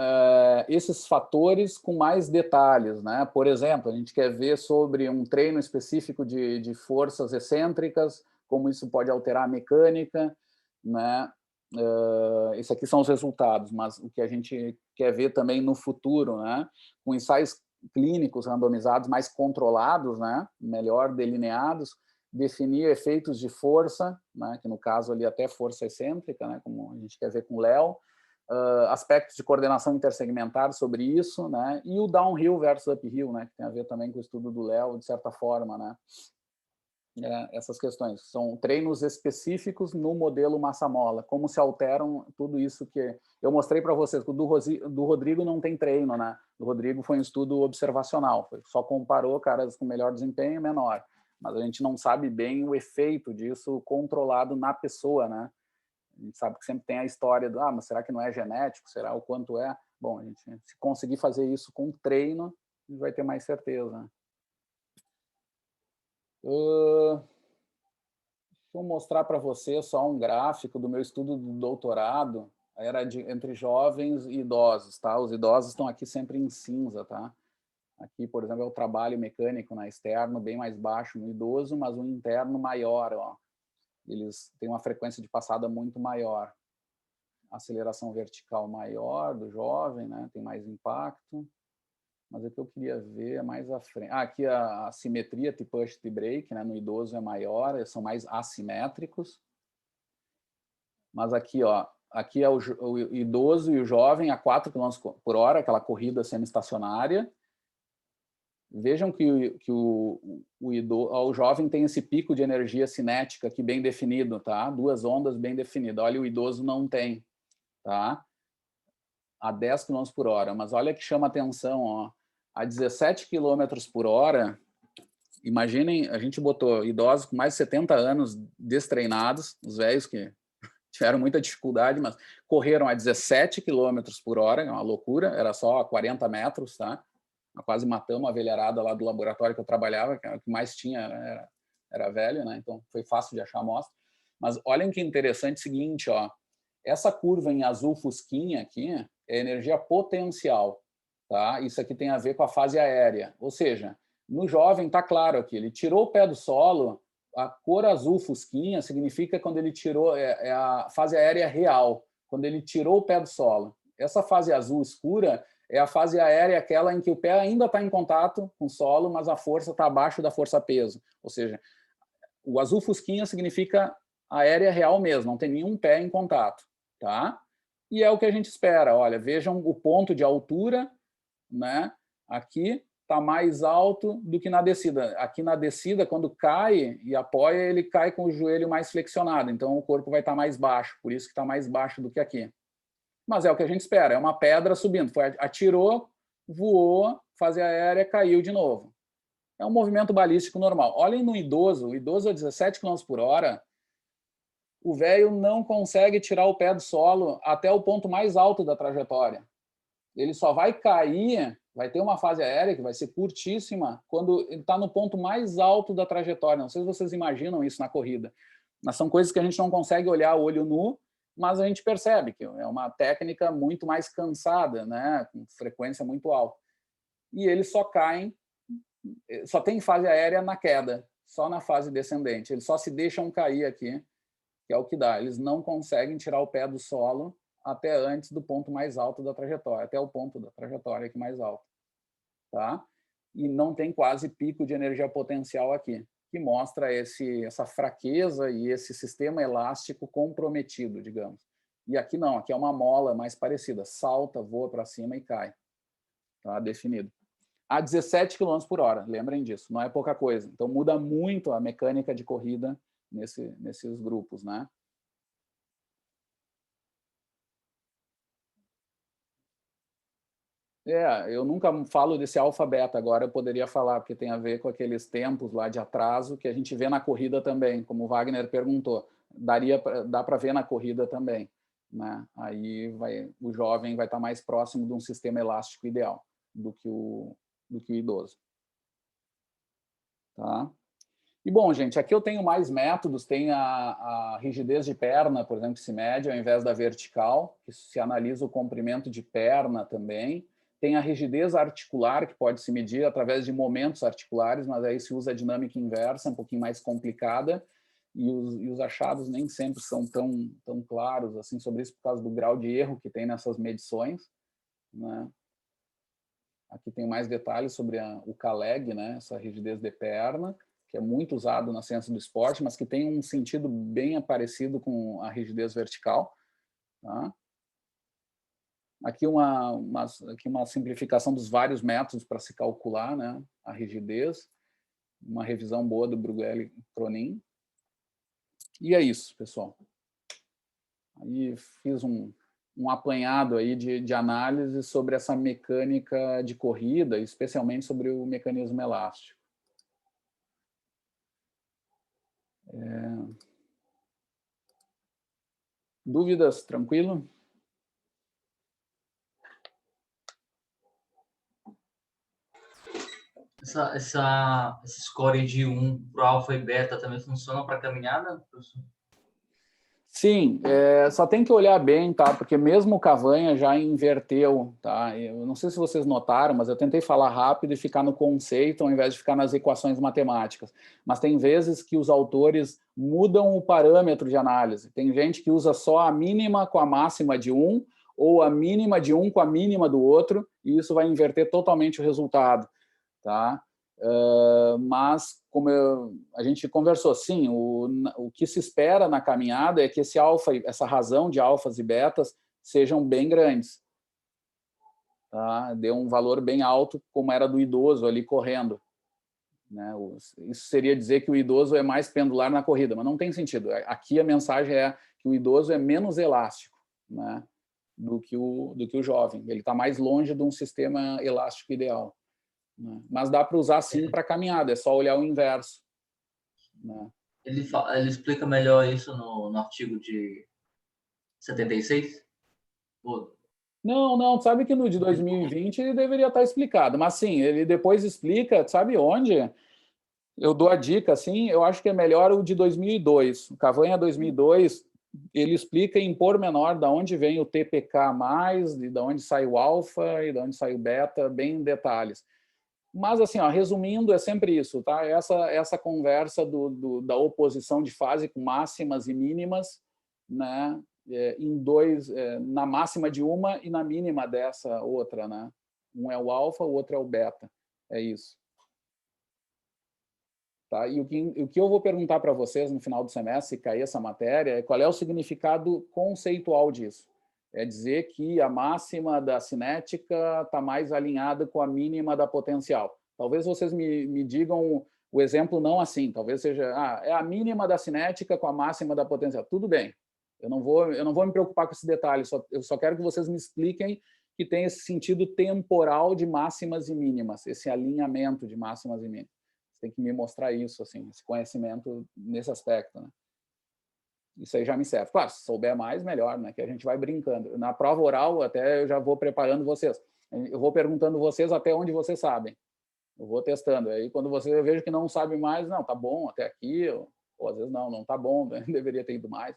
esses fatores com mais detalhes, né? Por exemplo, a gente quer ver sobre um treino específico de forças excêntricas, como isso pode alterar a mecânica, né? Esses aqui são os resultados, mas o que a gente quer ver também no futuro, né? Com ensaios clínicos randomizados mais controlados, né? Melhor delineados, definir efeitos de força, né, que no caso ali até força excêntrica, né, como a gente quer ver com o Léo, aspectos de coordenação intersegmentar sobre isso, né, e o downhill versus uphill, né, que tem a ver também com o estudo do Léo, de certa forma, né, essas questões. São treinos específicos no modelo massa-mola, como se alteram tudo isso que eu mostrei para vocês. O do Rodrigo não tem treino, né, do Rodrigo foi um estudo observacional, só comparou caras com melhor desempenho e menor, mas a gente não sabe bem o efeito disso controlado na pessoa, né? A gente sabe que sempre tem a história do, mas será que não é genético? Será o quanto é? Bom, a gente, se conseguir fazer isso com treino, a gente vai ter mais certeza. Deixa eu mostrar para você só um gráfico do meu estudo do doutorado, era entre jovens e idosos, tá? Os idosos estão aqui sempre em cinza, tá? Aqui, por exemplo, é o trabalho mecânico na externo bem mais baixo no idoso, mas o interno maior, ó. Eles têm uma frequência de passada muito maior. Aceleração vertical maior do jovem, né? Tem mais impacto. Mas o que eu queria ver é mais à frente. Aqui a simetria de push e break, né? No idoso é maior, eles são mais assimétricos. Mas aqui, ó, aqui é o idoso e o jovem a 4 km por hora, aquela corrida semi-estacionária. Vejam que o jovem tem esse pico de energia cinética aqui bem definido, tá? 2 ondas bem definidas. Olha, o idoso não tem, tá? A 10 km por hora. Mas olha que chama atenção, ó. A 17 km por hora, imaginem, a gente botou idosos com mais de 70 anos destreinados, os velhos que tiveram muita dificuldade, mas correram a 17 km por hora, é uma loucura, era só a 40 metros, tá? Quase matamos a velharada lá do laboratório que eu trabalhava, que era o que mais tinha, era velho, né? Então foi fácil de achar a amostra. Mas olhem que interessante o seguinte, ó, essa curva em azul fusquinha aqui é energia potencial, tá? Isso aqui tem a ver com a fase aérea, ou seja, no jovem tá claro aqui, ele tirou o pé do solo, a cor azul fusquinha significa quando ele tirou, é a fase aérea real, quando ele tirou o pé do solo. Essa fase azul escura é a fase aérea, aquela em que o pé ainda está em contato com o solo, mas a força está abaixo da força-peso. Ou seja, o azul fusquinha significa aérea real mesmo, não tem nenhum pé em contato. Tá? E é o que a gente espera. Olha, vejam o ponto de altura, né? Aqui está mais alto do que na descida. Aqui na descida, quando cai e apoia, ele cai com o joelho mais flexionado. Então, o corpo vai estar mais baixo. Por isso que está mais baixo do que aqui. Mas é o que a gente espera, é uma pedra subindo. Atirou, voou, fase aérea, caiu de novo. É um movimento balístico normal. Olhem no idoso, o idoso a 17 km por hora, o velho não consegue tirar o pé do solo até o ponto mais alto da trajetória. Ele só vai cair Vai ter uma fase aérea que vai ser curtíssima quando ele está no ponto mais alto da trajetória. Não sei se vocês imaginam isso na corrida. Mas são coisas que a gente não consegue olhar a olho nu, mas a gente percebe que é uma técnica muito mais cansada, né? Com frequência muito alta. E eles só caem, só tem fase aérea na queda, só na fase descendente. Eles só se deixam cair aqui, que é o que dá. Eles não conseguem tirar o pé do solo até antes do ponto mais alto da trajetória, até o ponto da trajetória aqui mais alto. Tá? E não tem quase pico de energia potencial aqui, que mostra essa fraqueza e esse sistema elástico comprometido, digamos. E aqui não, aqui é uma mola mais parecida, salta, voa para cima e cai. Tá? Definido. A 17 km por hora, lembrem disso, não é pouca coisa. Então muda muito a mecânica de corrida nesses grupos, né? Eu nunca falo desse alfa-beta, agora eu poderia falar, porque tem a ver com aqueles tempos lá de atraso que a gente vê na corrida também, como o Wagner perguntou. Dá para ver na corrida também. Né? Aí o jovem vai estar mais próximo de um sistema elástico ideal do que o idoso. Tá? E, bom, gente, aqui eu tenho mais métodos. Tem a rigidez de perna, por exemplo, que se mede ao invés da vertical, que se analisa o comprimento de perna também. Tem a rigidez articular, que pode se medir através de momentos articulares, mas aí se usa a dinâmica inversa, um pouquinho mais complicada, e os achados nem sempre são tão claros assim sobre isso, por causa do grau de erro que tem nessas medições. Né? Aqui tem mais detalhes sobre o CALEG, né? Essa rigidez de perna, que é muito usado na ciência do esporte, mas que tem um sentido bem parecido com a rigidez vertical. Tá? Aqui uma simplificação dos vários métodos para se calcular, né, a rigidez, uma revisão boa do Bruguel e Cronin. E é isso, pessoal. Aí fiz um apanhado aí de análise sobre essa mecânica de corrida, especialmente sobre o mecanismo elástico. Dúvidas? Tranquilo? Esse score de 1 para o alfa e beta também funciona para caminhada, professor? Sim, só tem que olhar bem, tá? Porque mesmo o Cavanha já inverteu, tá? Eu não sei se vocês notaram, mas eu tentei falar rápido e ficar no conceito ao invés de ficar nas equações matemáticas. Mas tem vezes que os autores mudam o parâmetro de análise. Tem gente que usa só a mínima com a máxima de um, ou a mínima de um com a mínima do outro, e isso vai inverter totalmente o resultado, tá? Mas, como a gente conversou, sim, o que se espera na caminhada é que essa razão de alfas e betas sejam bem grandes. Tá? Dê um valor bem alto, como era do idoso ali correndo. Né? Isso seria dizer que o idoso é mais pendular na corrida, mas não tem sentido. Aqui a mensagem é que o idoso é menos elástico, né, do que o jovem. Ele está mais longe de um sistema elástico ideal. Né? Mas dá para usar sim para caminhada, é só olhar o inverso. Né? Ele explica melhor isso no artigo de 76? Não, sabe que no de 2020 ele deveria estar explicado, mas sim, ele depois explica, sabe onde? Eu dou a dica, assim, eu acho que é melhor o de 2002, o Cavanha 2002, ele explica em pormenor de onde vem o TPK+, de onde sai o alfa e de onde sai o beta, bem em detalhes. Mas, assim, ó, resumindo, é sempre isso, tá? Essa conversa da oposição de fase com máximas e mínimas, né? Na máxima de uma e na mínima dessa outra, né? Um é o alfa, o outro é o beta. É isso. Tá? E o que eu vou perguntar para vocês no final do semestre, se cair essa matéria, é qual é o significado conceitual disso. É dizer que a máxima da cinética está mais alinhada com a mínima da potencial. Talvez vocês me digam o exemplo não assim, talvez seja é a mínima da cinética com a máxima da potencial. Tudo bem, eu não vou me preocupar com esse detalhe, eu só quero que vocês me expliquem que tem esse sentido temporal de máximas e mínimas, esse alinhamento de máximas e mínimas. Você tem que me mostrar isso, assim, esse conhecimento nesse aspecto, né? Isso aí já me serve. Claro, se souber mais, melhor, né? Que a gente vai brincando. Na prova oral, até eu já vou preparando vocês. Eu vou perguntando vocês até onde vocês sabem. Eu vou testando. Aí, quando eu vejo que não sabe mais, não, tá bom, até aqui, ou às vezes não tá bom, né? Deveria ter ido mais.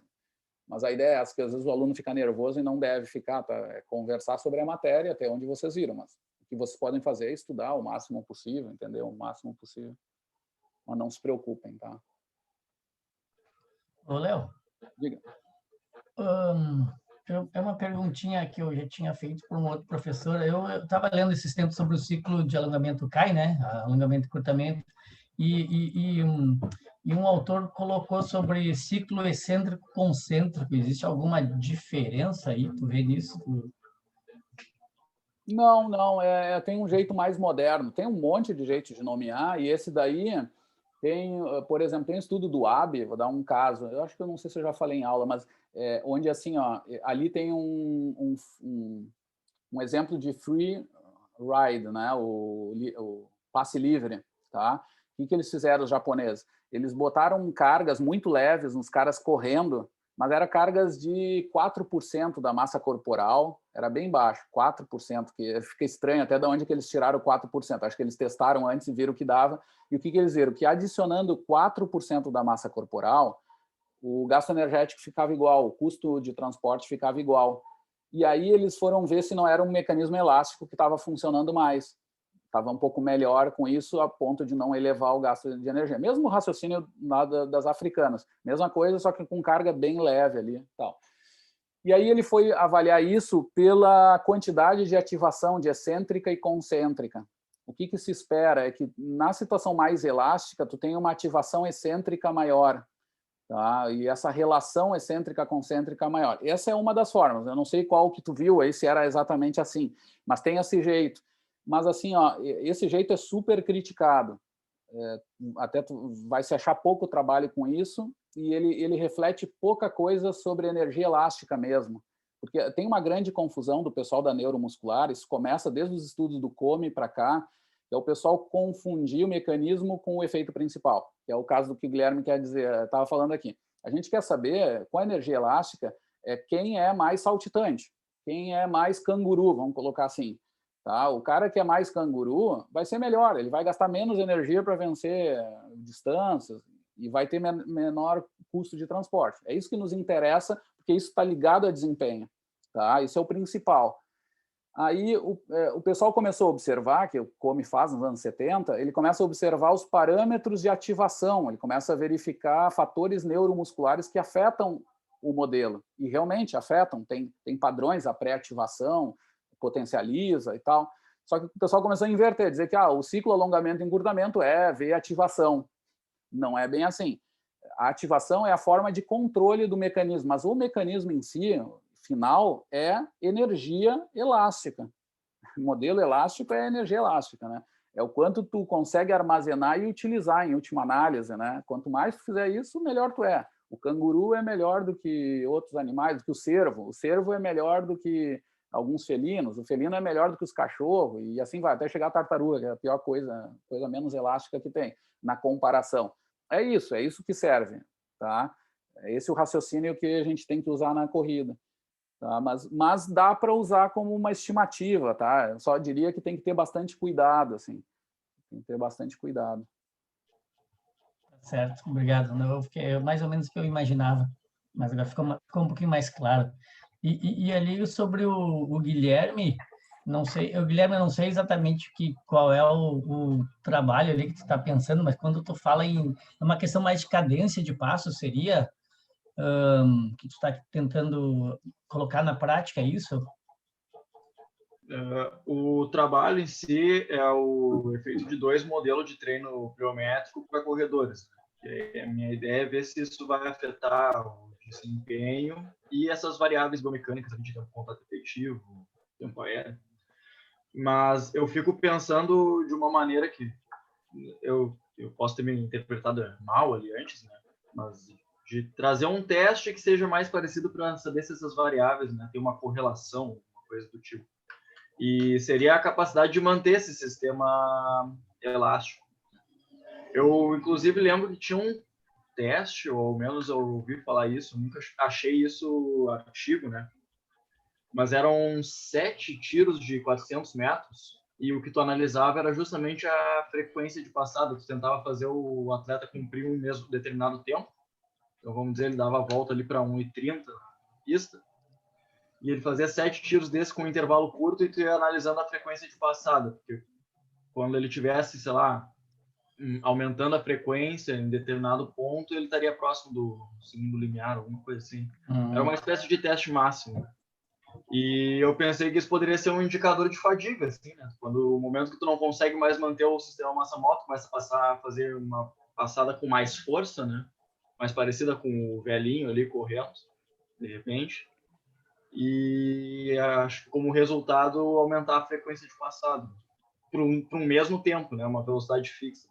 Mas a ideia é essa, que às vezes o aluno fica nervoso e não deve ficar, tá? É conversar sobre a matéria até onde vocês viram, mas o que vocês podem fazer é estudar o máximo possível, entender o máximo possível. Mas não se preocupem, tá? Ô, Léo, Diga. é uma perguntinha que eu já tinha feito para um outro professor. Eu estava lendo esses tempos sobre o ciclo de alongamento CAI, né? Alongamento e encurtamento, e um autor colocou sobre ciclo excêntrico-concêntrico. Existe alguma diferença aí? Tu vê nisso? Não, tem um jeito mais moderno. Tem um monte de jeito de nomear, e esse daí tem, por exemplo, tem um estudo do AB, vou dar um caso, eu acho que eu não sei se eu já falei em aula, mas onde assim, ó, ali tem um exemplo de free ride, né? O passe livre, tá? O que eles fizeram, os japoneses? Eles botaram cargas muito leves nos caras correndo, mas eram cargas de 4% da massa corporal, era bem baixo, 4%, que fica estranho até de onde que eles tiraram 4%. Acho que eles testaram antes e viram o que dava. E o que eles viram? Que adicionando 4% da massa corporal, o gasto energético ficava igual, o custo de transporte ficava igual. E aí eles foram ver se não era um mecanismo elástico que estava funcionando mais. Estava um pouco melhor com isso, a ponto de não elevar o gasto de energia. Mesmo o raciocínio das africanas. Mesma coisa, só que com carga bem leve ali. Tal. E aí ele foi avaliar isso pela quantidade de ativação de excêntrica e concêntrica. O que se espera é que, na situação mais elástica, tu tenha uma ativação excêntrica maior. Tá? E essa relação excêntrica-concêntrica maior. Essa é uma das formas. Eu não sei qual que tu viu aí, se era exatamente assim, mas tem esse jeito. Mas assim, ó, esse jeito é super criticado. Até tu vai se achar pouco trabalho com isso, e ele reflete pouca coisa sobre energia elástica mesmo. Porque tem uma grande confusão do pessoal da neuromuscular, isso começa desde os estudos do Come para cá, que é o pessoal confundir o mecanismo com o efeito principal, que é o caso do que o Guilherme quer dizer, estava falando aqui. A gente quer saber, com a energia elástica, quem é mais saltitante, quem é mais canguru, vamos colocar assim. Tá? O cara que é mais canguru vai ser melhor, ele vai gastar menos energia para vencer distâncias e vai ter menor custo de transporte. É isso que nos interessa, porque isso está ligado a desempenho. Tá? Isso é o principal. Aí o pessoal começou a observar, que o Come faz nos anos 70, ele começa a observar os parâmetros de ativação, ele começa a verificar fatores neuromusculares que afetam o modelo, e realmente afetam, tem padrões, a pré-ativação, potencializa e tal, só que o pessoal começou a inverter, dizer que o ciclo alongamento e encurtamento é ver ativação. Não é bem assim. A ativação é a forma de controle do mecanismo, mas o mecanismo em si, final, é energia elástica. O modelo elástico é energia elástica, né? É o quanto tu consegue armazenar e utilizar em última análise, né? Quanto mais tu fizer isso, melhor tu é. O canguru é melhor do que outros animais, do que o cervo. O cervo é melhor do que alguns felinos. O felino é melhor do que os cachorros e assim vai, até chegar a tartaruga, que é a pior coisa menos elástica que tem na comparação. É isso que serve, tá? É esse o raciocínio que a gente tem que usar na corrida. Tá? Mas dá para usar como uma estimativa, tá? Eu só diria que tem que ter bastante cuidado, assim. Tem que ter bastante cuidado. Certo, obrigado. Eu fiquei mais ou menos o que eu imaginava, mas agora ficou um pouquinho mais claro. E ali sobre o Guilherme, não sei, eu não sei exatamente qual é o trabalho ali que tu está pensando, mas quando tu fala em uma questão mais de cadência de passo, seria que tu está tentando colocar na prática isso? O trabalho em si é o efeito de 2 modelos de treino pliométrico para corredores. A minha ideia é ver se isso vai afetar o desempenho e essas variáveis biomecânicas, a gente tem um contato efetivo, tempo aéreo. Mas eu fico pensando de uma maneira que eu posso ter me interpretado mal ali antes, né? Mas de trazer um teste que seja mais parecido para saber se essas variáveis, né, tem uma correlação, uma coisa do tipo. E seria a capacidade de manter esse sistema elástico. Eu, inclusive, lembro que tinha um teste, ou ao menos eu ouvi falar isso, nunca achei isso artigo, né? mas eram 7 tiros de 400 metros, e o que tu analisava era justamente a frequência de passada. Tu tentava fazer o atleta cumprir um mesmo determinado tempo. Então, vamos dizer, ele dava a volta ali para 1,30 na pista, e ele fazia 7 tiros desses com um intervalo curto, e tu ia analisando a frequência de passada, porque quando ele tivesse, sei lá, aumentando a frequência em determinado ponto, ele estaria próximo do segundo limiar, alguma coisa assim. Era uma espécie de teste máximo. E eu pensei que isso poderia ser um indicador de fadiga, assim, né? Quando o momento que tu não consegue mais manter o sistema massa-moto, começa a fazer uma passada com mais força, né? Mais parecida com o velhinho ali correndo, de repente. E acho que como resultado aumentar a frequência de passada para um mesmo tempo, né? Uma velocidade fixa.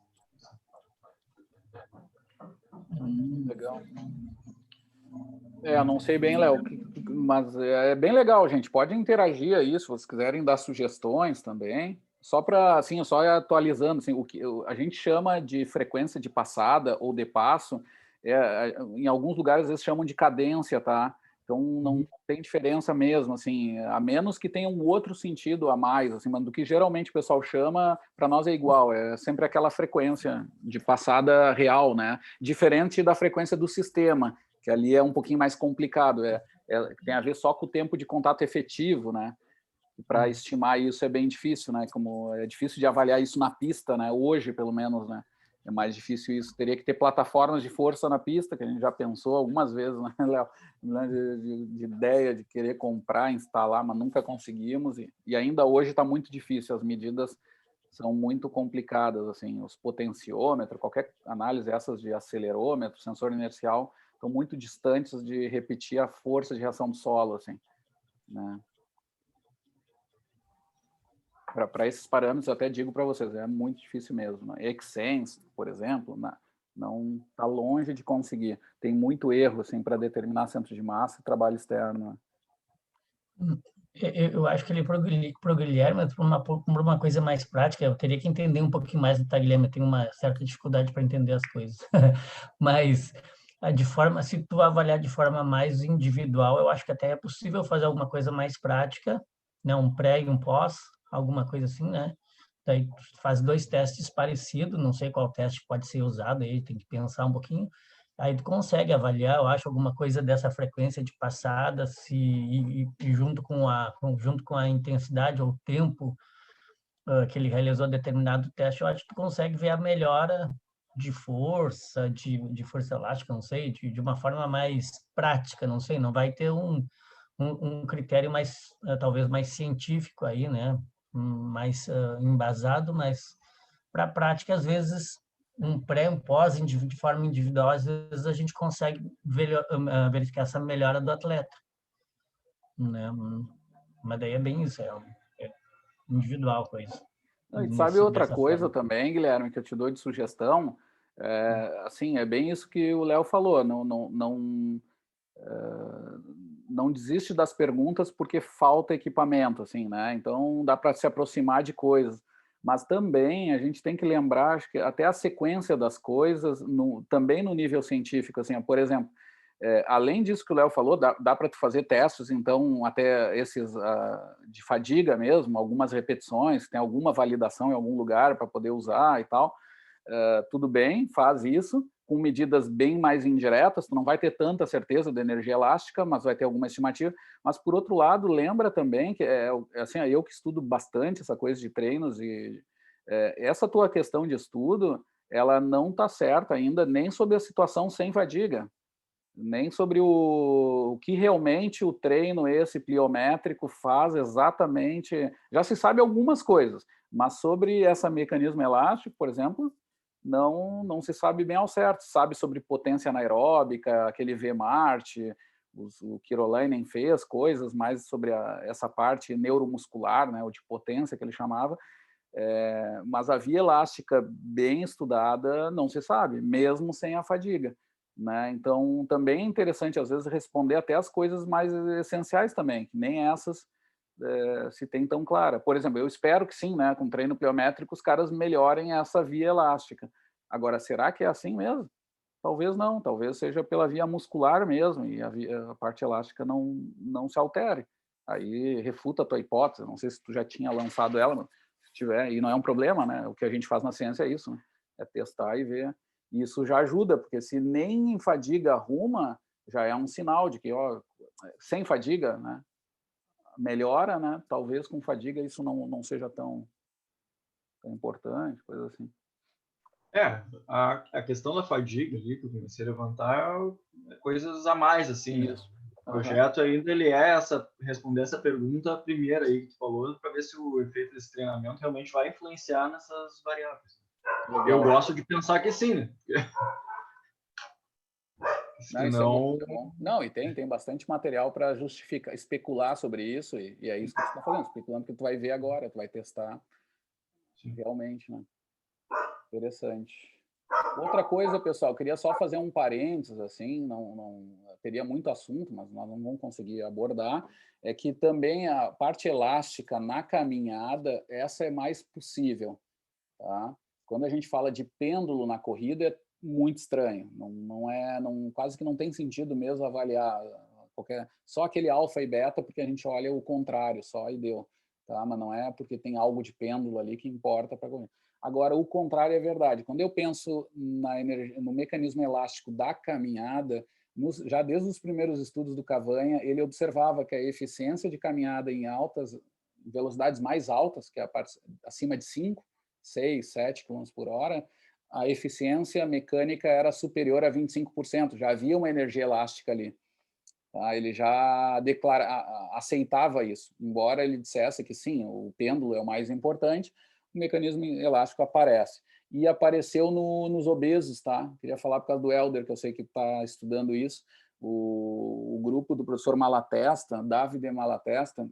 Legal. Não sei bem, Léo, mas é bem legal, gente. Pode interagir aí, se vocês quiserem dar sugestões também. Só para, assim, só atualizando, assim, o que a gente chama de frequência de passada ou de passo, em alguns lugares eles chamam de cadência, tá? Então não tem diferença mesmo, assim, a menos que tenha um outro sentido a mais, assim, mas do que geralmente o pessoal chama, para nós é igual, é sempre aquela frequência de passada real, né? Diferente da frequência do sistema, que ali é um pouquinho mais complicado, tem a ver só com o tempo de contato efetivo, né? E para estimar isso é bem difícil, né? Como é difícil de avaliar isso na pista, né? Hoje, pelo menos, né? É mais difícil isso. Teria que ter plataformas de força na pista, que a gente já pensou algumas vezes, né, Léo? De ideia de querer comprar, instalar, mas nunca conseguimos. E ainda hoje está muito difícil. As medidas são muito complicadas, assim. Os potenciômetros, qualquer análise essas de acelerômetro, sensor inercial, estão muito distantes de repetir a força de reação do solo, assim, né? Para esses parâmetros, eu até digo para vocês, é muito difícil mesmo. Né? Xsense, por exemplo, não está longe de conseguir. Tem muito erro assim, para determinar centro de massa e trabalho externo. Né? Eu acho que ele para o Guilherme, por uma coisa mais prática, eu teria que entender um pouquinho mais do Guilherme, eu tenho uma certa dificuldade para entender as coisas. Mas se tu avaliar de forma mais individual, eu acho que até é possível fazer alguma coisa mais prática, né? Um pré e um pós, alguma coisa assim, né? Daí tu faz 2 testes parecidos, não sei qual teste pode ser usado, aí tem que pensar um pouquinho. Aí tu consegue avaliar, eu acho, alguma coisa dessa frequência de passada, e junto com a intensidade ou tempo que ele realizou determinado teste, eu acho que tu consegue ver a melhora de força, de força elástica, não sei, de uma forma mais prática, não sei, não vai ter um critério mais, talvez mais científico aí, né? Mais embasado, mas para a prática, às vezes, um pré, um pós, de forma individual, às vezes a gente consegue verificar essa melhora do atleta, né? Mas daí é bem isso, é individual a coisa. E sabe outra coisa também, Guilherme, que eu te dou de sugestão? Assim, é bem isso que o Léo falou, não desiste das perguntas porque falta equipamento, assim, né? Então dá para se aproximar de coisas, mas também a gente tem que lembrar, acho que até a sequência das coisas, também no nível científico, assim, por exemplo, além disso que o Léo falou, dá para tu fazer testes, então até esses de fadiga mesmo, algumas repetições, tem alguma validação em algum lugar para poder usar e tal. Tudo bem, faz isso com medidas bem mais indiretas, tu não vai ter tanta certeza da energia elástica, mas vai ter alguma estimativa. Mas, por outro lado, lembra também que, assim, eu que estudo bastante essa coisa de treinos, e essa tua questão de estudo, ela não está certa ainda nem sobre a situação sem fadiga, nem sobre o que realmente o treino esse pliométrico faz exatamente. Já se sabe algumas coisas, mas sobre esse mecanismo elástico, por exemplo, não se sabe bem ao certo. Sabe sobre potência anaeróbica, aquele VMART, o Kirolainen fez coisas mais sobre essa parte neuromuscular, né, ou de potência que ele chamava, mas a via elástica bem estudada não se sabe, mesmo sem a fadiga. Né? Então, também é interessante, às vezes, responder até as coisas mais essenciais também, que nem essas se tem tão clara. Por exemplo, eu espero que sim, né, com treino pliométrico, os caras melhorem essa via elástica. Agora, será que é assim mesmo? Talvez não, talvez seja pela via muscular mesmo, e a parte elástica não se altere. aí refuta a tua hipótese. Não sei se tu já tinha lançado ela, mas se tiver, e não é um problema, né? O que a gente faz na ciência é isso, né? É testar e ver. E isso já ajuda, porque se nem em fadiga arruma, já é um sinal de que, ó, sem fadiga, né? Melhora, né? Talvez com fadiga isso não seja tão importante, coisa assim. A questão da fadiga ali que eu comecei a levantar é coisas a mais, assim, né? Isso. O projeto ainda ele é responder essa pergunta primeira aí que tu falou, para ver se o efeito desse treinamento realmente vai influenciar nessas variáveis. Legal. Eu gosto de pensar que sim, né? Não, isso é bom, é bom. Não, e tem bastante material para justificar, especular sobre isso, e é isso que tu está fazendo, especulando que tu vai ver agora, tu vai testar realmente, né? Interessante. Outra coisa, pessoal, eu queria só fazer um parênteses, assim, não teria muito assunto, mas nós não vamos conseguir abordar, é que também a parte elástica na caminhada, essa é mais possível, tá? Quando a gente fala de pêndulo na corrida, é muito estranho, quase que não tem sentido mesmo avaliar só aquele alfa e beta, porque a gente olha o contrário só e deu, tá? Mas não é porque tem algo de pêndulo ali que importa para correr. Agora, o contrário é verdade. Quando eu penso no mecanismo elástico da caminhada, já desde os primeiros estudos do Cavanha, ele observava que a eficiência de caminhada em altas velocidades mais altas, que é a parte acima de 5, 6, 7 km por hora, a eficiência mecânica era superior a 25%. Já havia uma energia elástica ali. Tá? Ele já aceitava isso, embora ele dissesse que sim, o pêndulo é o mais importante, o mecanismo elástico aparece. E apareceu nos obesos, tá? Queria falar por causa do Helder, que eu sei que está estudando isso. O grupo do professor Malatesta, Davide Malatesta,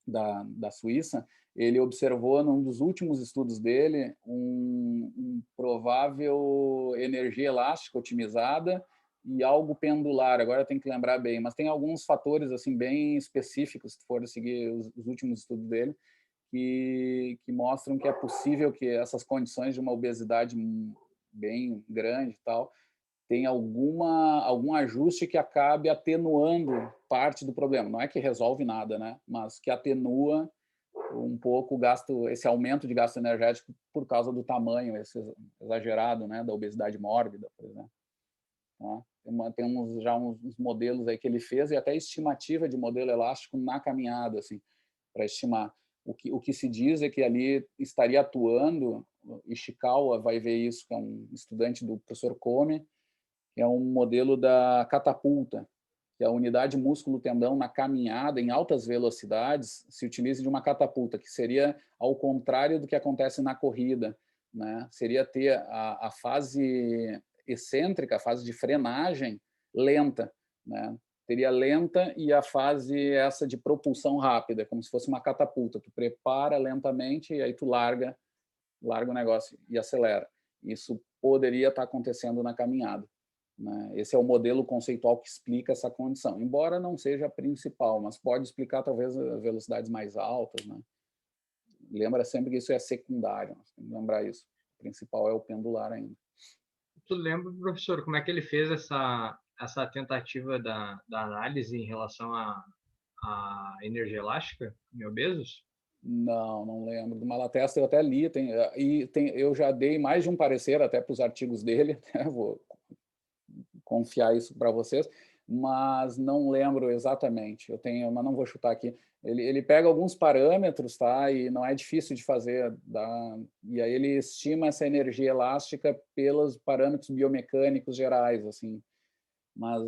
da Suíça, ele observou num dos últimos estudos dele um provável energia elástica otimizada e algo pendular. Agora tem que lembrar bem, mas tem alguns fatores assim bem específicos, se for seguir os últimos estudos dele, que mostram que é possível que essas condições de uma obesidade bem grande e tal tem algum ajuste que acabe atenuando parte do problema. Não é que resolve nada, né? Mas que atenua um pouco o gasto, esse aumento de gasto energético por causa do tamanho esse exagerado, né, da obesidade mórbida, por exemplo. Tá? Tem já uns modelos aí que ele fez e até estimativa de modelo elástico na caminhada, assim, para estimar. O que se diz é que ali estaria atuando, Ishikawa vai ver isso, que é um estudante do professor Komi, que é um modelo da catapulta, que é a unidade músculo-tendão na caminhada em altas velocidades se utiliza de uma catapulta, que seria ao contrário do que acontece na corrida, né? Seria ter a fase excêntrica, a fase de frenagem lenta, né? Teria lenta e a fase essa de propulsão rápida, como se fosse uma catapulta. Tu prepara lentamente e aí tu larga o negócio e acelera. Isso poderia estar acontecendo na caminhada. Né? Esse é o modelo conceitual que explica essa condição, embora não seja a principal, mas pode explicar talvez velocidades mais altas. Né? Lembra sempre que isso é secundário, tem que lembrar isso. O principal é o pendular ainda. Tu lembra, professor, como é que ele fez essa tentativa da análise em relação à energia elástica em obesos? Não lembro. Do Malatesta eu até li, eu já dei mais de um parecer até para os artigos dele, vou confiar isso para vocês, mas não lembro exatamente. Mas não vou chutar aqui. Ele pega alguns parâmetros, tá? E não é difícil de fazer, e aí ele estima essa energia elástica pelos parâmetros biomecânicos gerais, assim. Mas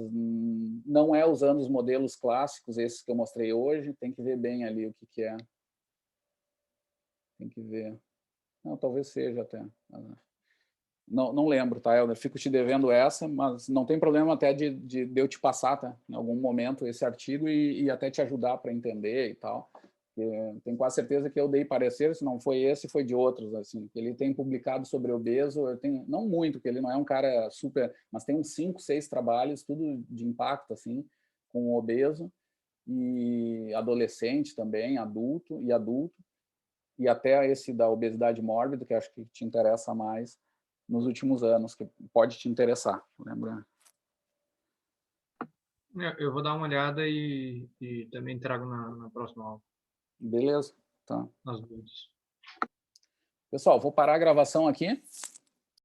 não é usando os modelos clássicos, esses que eu mostrei hoje. Tem que ver bem ali o que é. Tem que ver. Não, talvez seja até. Não lembro, tá, Helder? Fico te devendo essa, mas não tem problema até de eu te passar, tá? Em algum momento esse artigo e até te ajudar para entender e tal. Tenho quase certeza que eu dei parecer, se não foi esse, foi de outros, assim. Ele tem publicado sobre obeso, não muito, porque ele não é um cara super, mas tem uns 5, 6 trabalhos, tudo de impacto, assim, com obeso e adolescente também, adulto, e até esse da obesidade mórbida, que acho que te interessa mais, nos últimos anos, que pode te interessar, lembra? Eu vou dar uma olhada e também trago na próxima aula Beleza. Tá. as dúvidas. Pessoal, vou parar a gravação aqui.